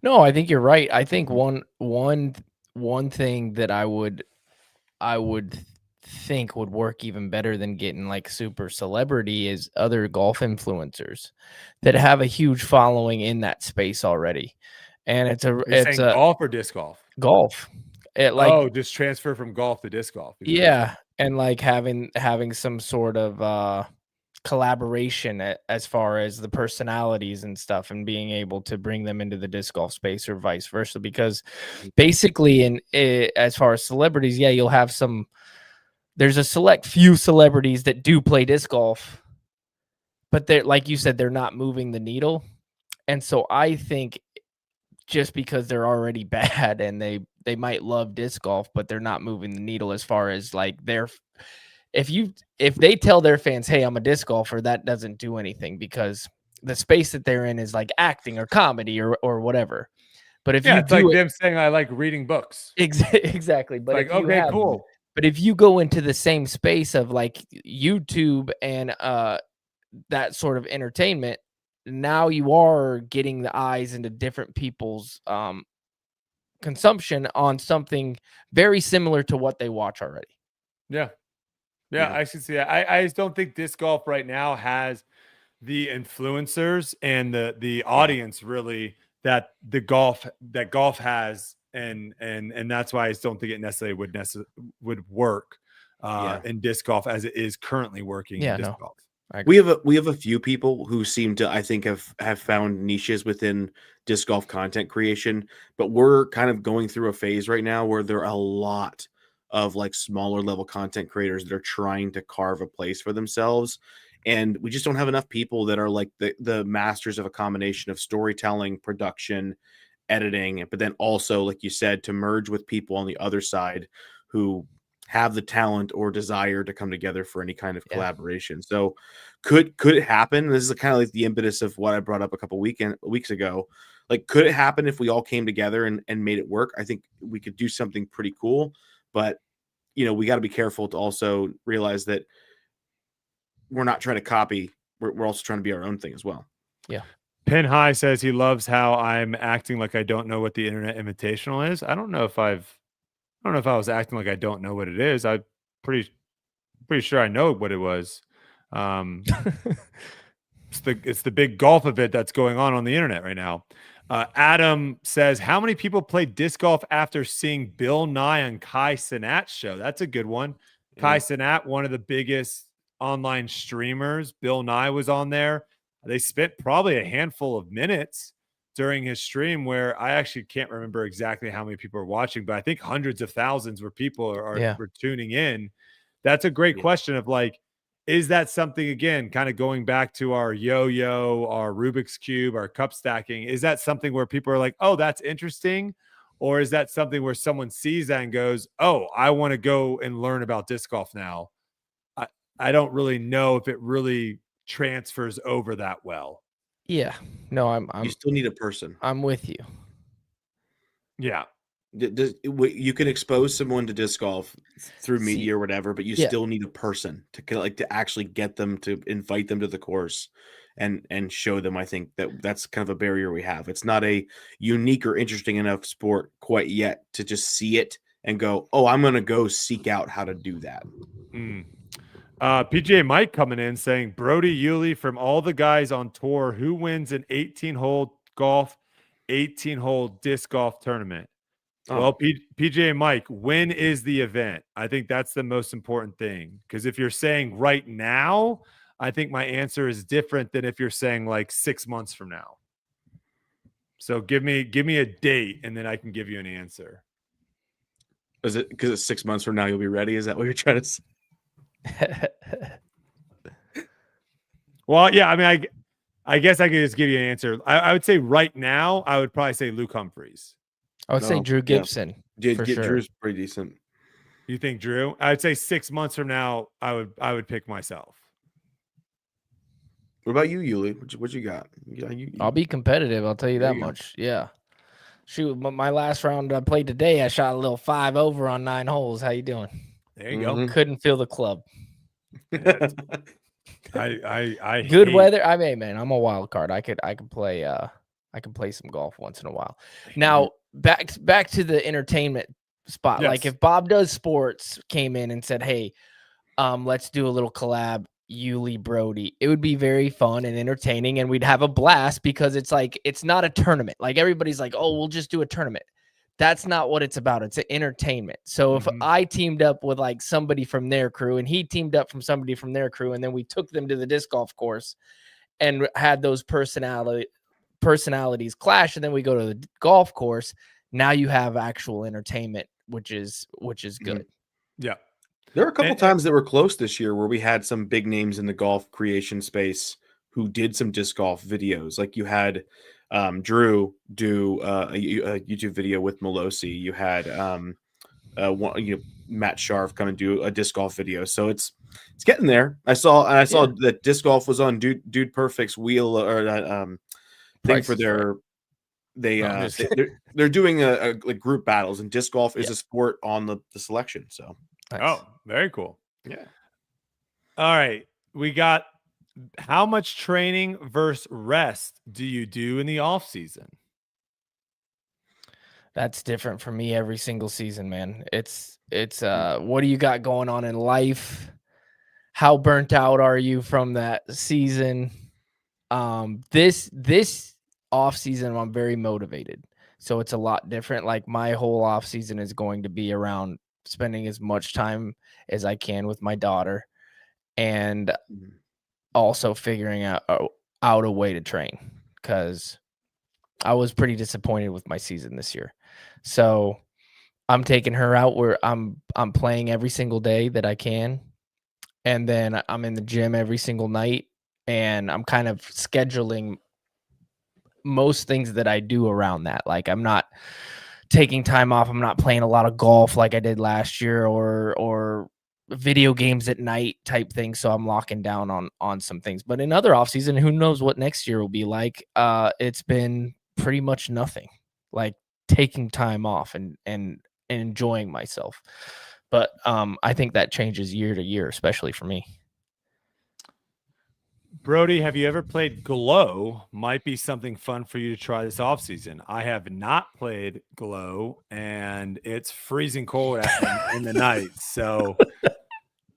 No, I think you're right. I think one thing that I would think would work even better than getting like super celebrity is other golf influencers that have a huge following in that space already. And it's a golf or disc golf? Golf. Just transfer from golf to disc golf. Yeah, and like having some sort of collaboration as far as the personalities and stuff, and being able to bring them into the disc golf space or vice versa. Because basically, as far as celebrities, yeah, you'll have some. There's a select few celebrities that do play disc golf, but they're, like you said, they're not moving the needle. And so I think just because they're already bad and they might love disc golf, but they're not moving the needle as far as like if they tell their fans, hey, I'm a disc golfer, that doesn't do anything because the space that they're in is like acting or comedy or whatever. But if you do like them saying I like reading books. Exactly. But like, okay, cool. But if you go into the same space of like YouTube and that sort of entertainment, now you are getting the eyes into different people's consumption on something very similar to what they watch already. Yeah, I should see that. I just don't think disc golf right now has the influencers and the audience really that golf has. And that's why I just don't think it necessarily would work in disc golf as it is currently working in disc golf. We have a few people who seem to, I think, have found niches within disc golf content creation, but we're kind of going through a phase right now where there are a lot of like smaller level content creators that are trying to carve a place for themselves. And we just don't have enough people that are like the masters of a combination of storytelling, production, editing, but then also, like you said, to merge with people on the other side who have the talent or desire to come together for any kind of collaboration. So could it happen? This is kind of like the impetus of what I brought up a couple weeks ago. Like, could it happen if we all came together and made it work? I think we could do something pretty cool, but we got to be careful to also realize that we're not trying to copy we're also trying to be our own thing as well. Pin High says he loves how I'm acting like I don't know what the Internet Invitational is. I don't know if I was acting like I don't know what it is. I'm pretty sure I know what it was. It's the big golf event that's going on the internet right now. Adam says, how many people play disc golf after seeing Bill Nye on Kai Cenat's show? That's a good one. Yeah. Kai Cenat, one of the biggest online streamers. Bill Nye was on there. They spent probably a handful of minutes during his stream where I actually can't remember exactly how many people are watching, but I think hundreds of thousands were were tuning in. That's a great question of like, is that something, again, kind of going back to our yo-yo, our Rubik's Cube, our cup stacking, is that something where people are like, oh, that's interesting? Or is that something where someone sees that and goes, oh, I want to go and learn about disc golf now? I don't really know if it really transfers over that well. Yeah. No, You still need a person. I'm with you. Yeah. You can expose someone to disc golf through media or whatever, but you still need a person to actually get them, to invite them to the course and show them. I think that's kind of a barrier we have. It's not a unique or interesting enough sport quite yet to just see it and go, oh, I'm going to go seek out how to do that. PGA Mike coming in saying, Brody Yulee, from all the guys on tour, who wins an 18-hole golf, 18-hole disc golf tournament? Well, PGA Mike, when is the event? I think that's the most important thing. Because if you're saying right now, I think my answer is different than if you're saying like 6 months from now. So give me a date, and then I can give you an answer. Is it because it's 6 months from now you'll be ready? Is that what you're trying to say? Well, yeah. I mean, I guess I could just give you an answer. I would say right now, I would probably say Luke Humphreys. I would say Drew Gibson. For sure. Drew's pretty decent. You think Drew? I would say 6 months from now, I would pick myself. What about you, Yulee? What you got? I'll be competitive. I'll tell you that much. Yeah. Shoot, my last round I played today, I shot a little 5 over on 9 holes. How you doing? There you go. Couldn't feel the club. I good weather. I mean, man, I'm a wild card. I could play some golf once in a while. Now back to the entertainment spot. Yes. Like if Bob Does Sports came in and said, hey, let's do a little collab, Yulee Brody, it would be very fun and entertaining, and we'd have a blast because it's like, it's not a tournament. Like everybody's like, oh, we'll just do a tournament. That's not what it's about. It's an entertainment. So if I teamed up with like somebody from their crew and he teamed up from somebody from their crew, and then we took them to the disc golf course and had those personalities clash, and then we go to the golf course, now you have actual entertainment, which is good. Yeah. There were a couple times that were close this year where we had some big names in the golf creation space who did some disc golf videos. Like you had Drew do a YouTube video with Melosi. You had Matt Sharf come and do a disc golf video. So it's getting there. I saw that disc golf was on Dude Perfect's wheel or thing for their they're doing a like group battles, and disc golf is a sport on the selection. So nice. Oh, very cool. Yeah. All right. We got, how much training versus rest do you do in the off season? That's different for me every single season, man. It's what do you got going on in life? How burnt out are you from that season? This off season, I'm very motivated. So it's a lot different. Like my whole off season is going to be around spending as much time as I can with my daughter, and also figuring out a way to train, because I was pretty disappointed with my season this year. So I'm taking her out where I'm playing every single day that I can, and then I'm in the gym every single night, and I'm kind of scheduling most things that I do around that. Like I'm not taking time off. I'm not playing a lot of golf like I did last year, or video games at night type thing. So I'm locking down on some things. But in other off season, who knows what next year will be like? It's been pretty much nothing, like taking time off and enjoying myself. But I think that changes year to year, especially for me. Brody, have you ever played Glow? Might be something fun for you to try this offseason. I have not played Glow, and it's freezing cold in the night. So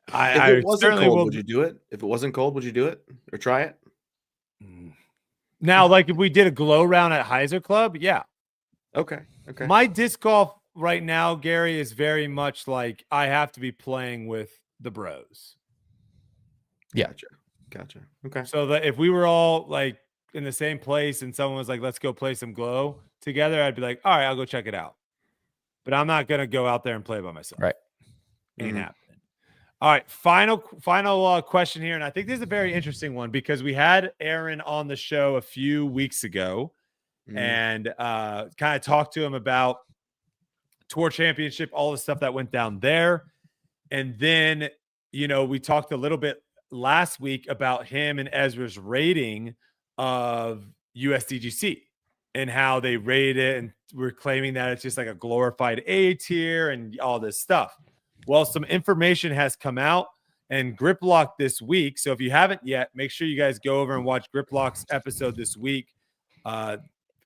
If I it wasn't certainly cold, will. would you do it? If it wasn't cold, would you do it or try it? Now, like if we did a Glow round at Heiser Club, yeah. Okay. Okay. My disc golf right now, Gary, is very much like I have to be playing with the bros. Yeah. Gotcha. Okay. So that if we were all like in the same place and someone was like, let's go play some Glow together, I'd be like, all right, I'll go check it out. But I'm not going to go out there and play by myself. Right. Ain't Mhm. happening. All right. Final question here. And I think this is a very interesting one because we had Aaron on the show a few weeks ago Mhm. and kind of talked to him about Tour Championship, all the stuff that went down there. And then, we talked a little bit last week about him and Ezra's rating of USDGC and how they rated it. And we're claiming that it's just like a glorified A tier and all this stuff. Well, some information has come out and Griplock this week. So if you haven't yet, make sure you guys go over and watch Griplock's episode this week.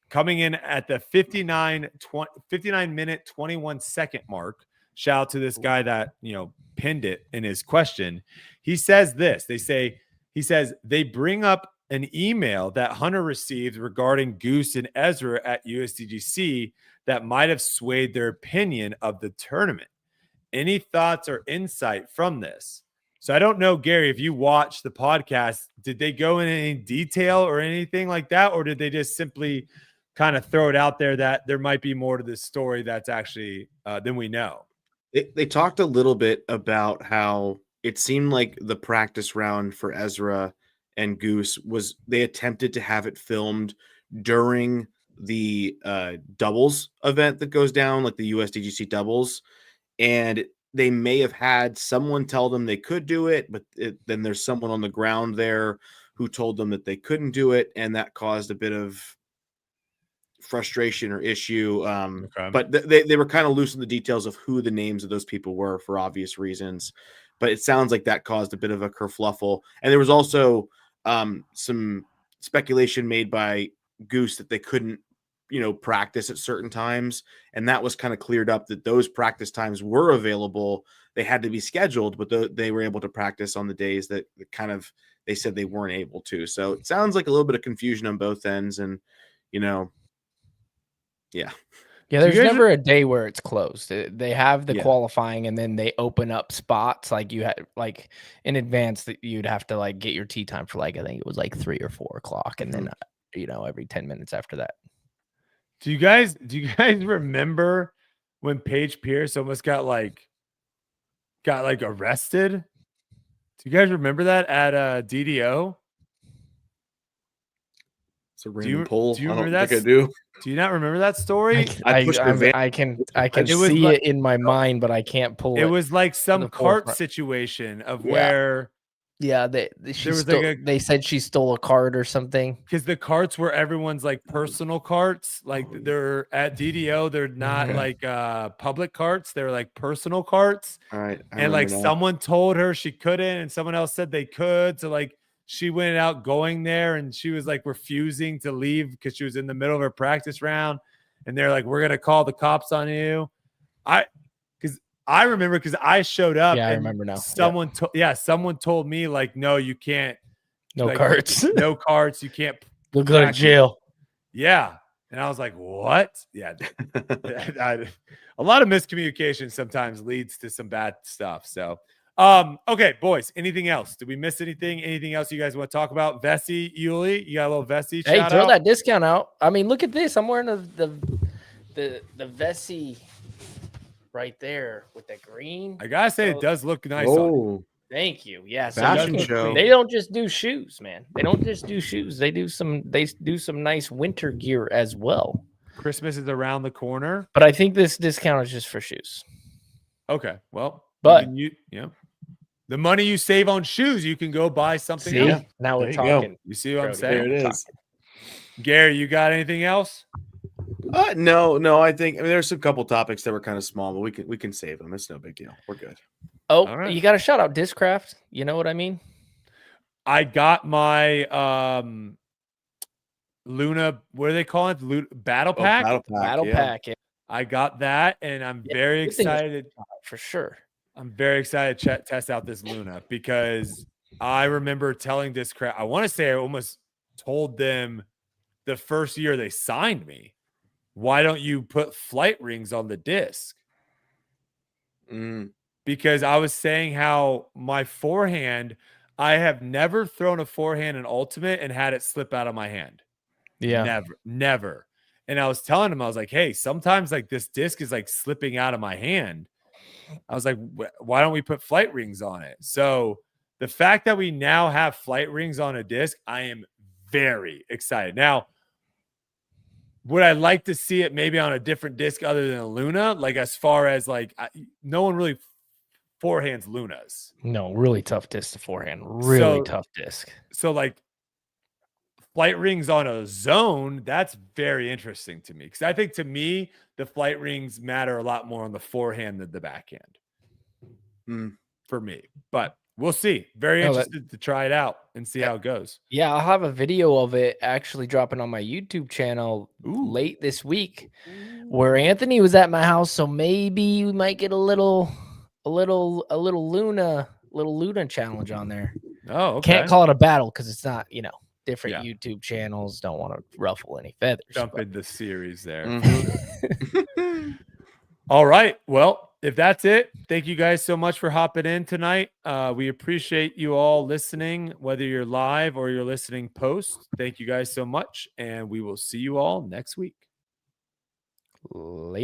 Coming in at the 59 minute 21 second mark. Shout out to this guy that pinned it in his question. He says this. He says they bring up an email that Hunter received regarding Goose and Ezra at USDGC that might have swayed their opinion of the tournament. Any thoughts or insight from this? So I don't know, Gary, if you watched the podcast, did they go in any detail or anything like that? Or did they just simply kind of throw it out there that there might be more to this story that's actually than we know? They talked a little bit about how it seemed like the practice round for Ezra and Goose they attempted to have it filmed during the doubles event that goes down, like the USDGC doubles. And they may have had someone tell them they could do it, but then there's someone on the ground there who told them that they couldn't do it. And that caused a bit of frustration or issue. Okay. But they were kind of loose in the details of who the names of those people were for obvious reasons. But it sounds like that caused a bit of a kerfluffle. And there was also some speculation made by Goose that they couldn't, practice at certain times. And that was kind of cleared up that those practice times were available. They had to be scheduled, but they were able to practice on the days that they said they weren't able to. So it sounds like a little bit of confusion on both ends. And, yeah. Yeah, there's never a day where it's closed. They have the qualifying and then they open up spots like you had like in advance that you'd have to like get your tee time for like I think it was like 3 or 4 o'clock and then every 10 minutes after that. Do you guys remember when Paige Pierce almost got arrested? Do you guys remember that at DDO? It's a random poll. Do you I don't remember think that? I do. Do you not remember that story? I can see it in my mind, but I can't pull it. It was like some cart situation of where they said she stole a cart or something. Because the carts were everyone's like personal carts. Like they're at DDO, they're not like public carts, they're like personal carts. All right. And like someone told her she couldn't, and someone else said they could. So like she went out going there and she was like refusing to leave because she was in the middle of her practice round. And they're like, we're gonna call the cops on you. I remember because I showed up. Yeah, I remember now. Someone told me like, no, you can't. No like, carts. No carts. You can't. You'll go to jail. Yeah. And I was like, what? Yeah. A lot of miscommunication sometimes leads to some bad stuff. So, okay, boys, anything else? Did we miss anything? Anything else you guys want to talk about? Vessi, Yuli, you got a little Vessi? Hey, throw that discount out. I mean, look at this. I'm wearing the Vessi right there with the green. I gotta say, it does look nice. Oh, thank you. Yeah, fashion show. They don't just do shoes, man. They don't just do shoes. They do some nice winter gear as well. Christmas is around the corner, but I think this discount is just for shoes. Okay, well, but the money you save on shoes, you can go buy something else. Now we're talking. You see what I'm saying? There it is. Gary, you got anything else? No. I think there's a couple topics that were kind of small, but we can save them. It's no big deal. We're good. Oh, right. You got to shout out Discraft. You know what I mean? I got my Luna, what do they call it? Battle Pack? Battle yeah. pack. Yeah. I got that, and I'm Yeah, very good thing it's excited. for sure. I'm very excited to test out this Luna because I remember telling this crowd, I want to say I almost told them the first year they signed me, why don't you put flight rings on the disc? Mm. Because I was saying how my forehand, I have never thrown a forehand in Ultimate and had it slip out of my hand. Yeah. Never. And I was telling him, I was like, hey, sometimes like this disc is like slipping out of my hand. I was like, why don't we put flight rings on it? So the fact that we now have flight rings on a disc, I am very excited. Now, would I like to see it maybe on a different disc other than a Luna? Like as far as like, no one really forehands Lunas. No, really tough disc to forehand. Really tough disc. So like flight rings on a zone, that's very interesting to me. Because I think to me, the flight rings matter a lot more on the forehand than the backhand. For me. But we'll see. Very interested to try it out and see how it goes. Yeah, I'll have a video of it actually dropping on my YouTube channel late this week where Anthony was at my house, so maybe we might get a little Luna challenge on there. Oh, okay. Can't call it a battle because it's not, different YouTube channels. Don't want to ruffle any feathers. Jump in the series there. Mm-hmm. All right. Well, if that's it, thank you guys so much for hopping in tonight. We appreciate you all listening, whether you're live or you're listening post. Thank you guys so much, and we will see you all next week. Later.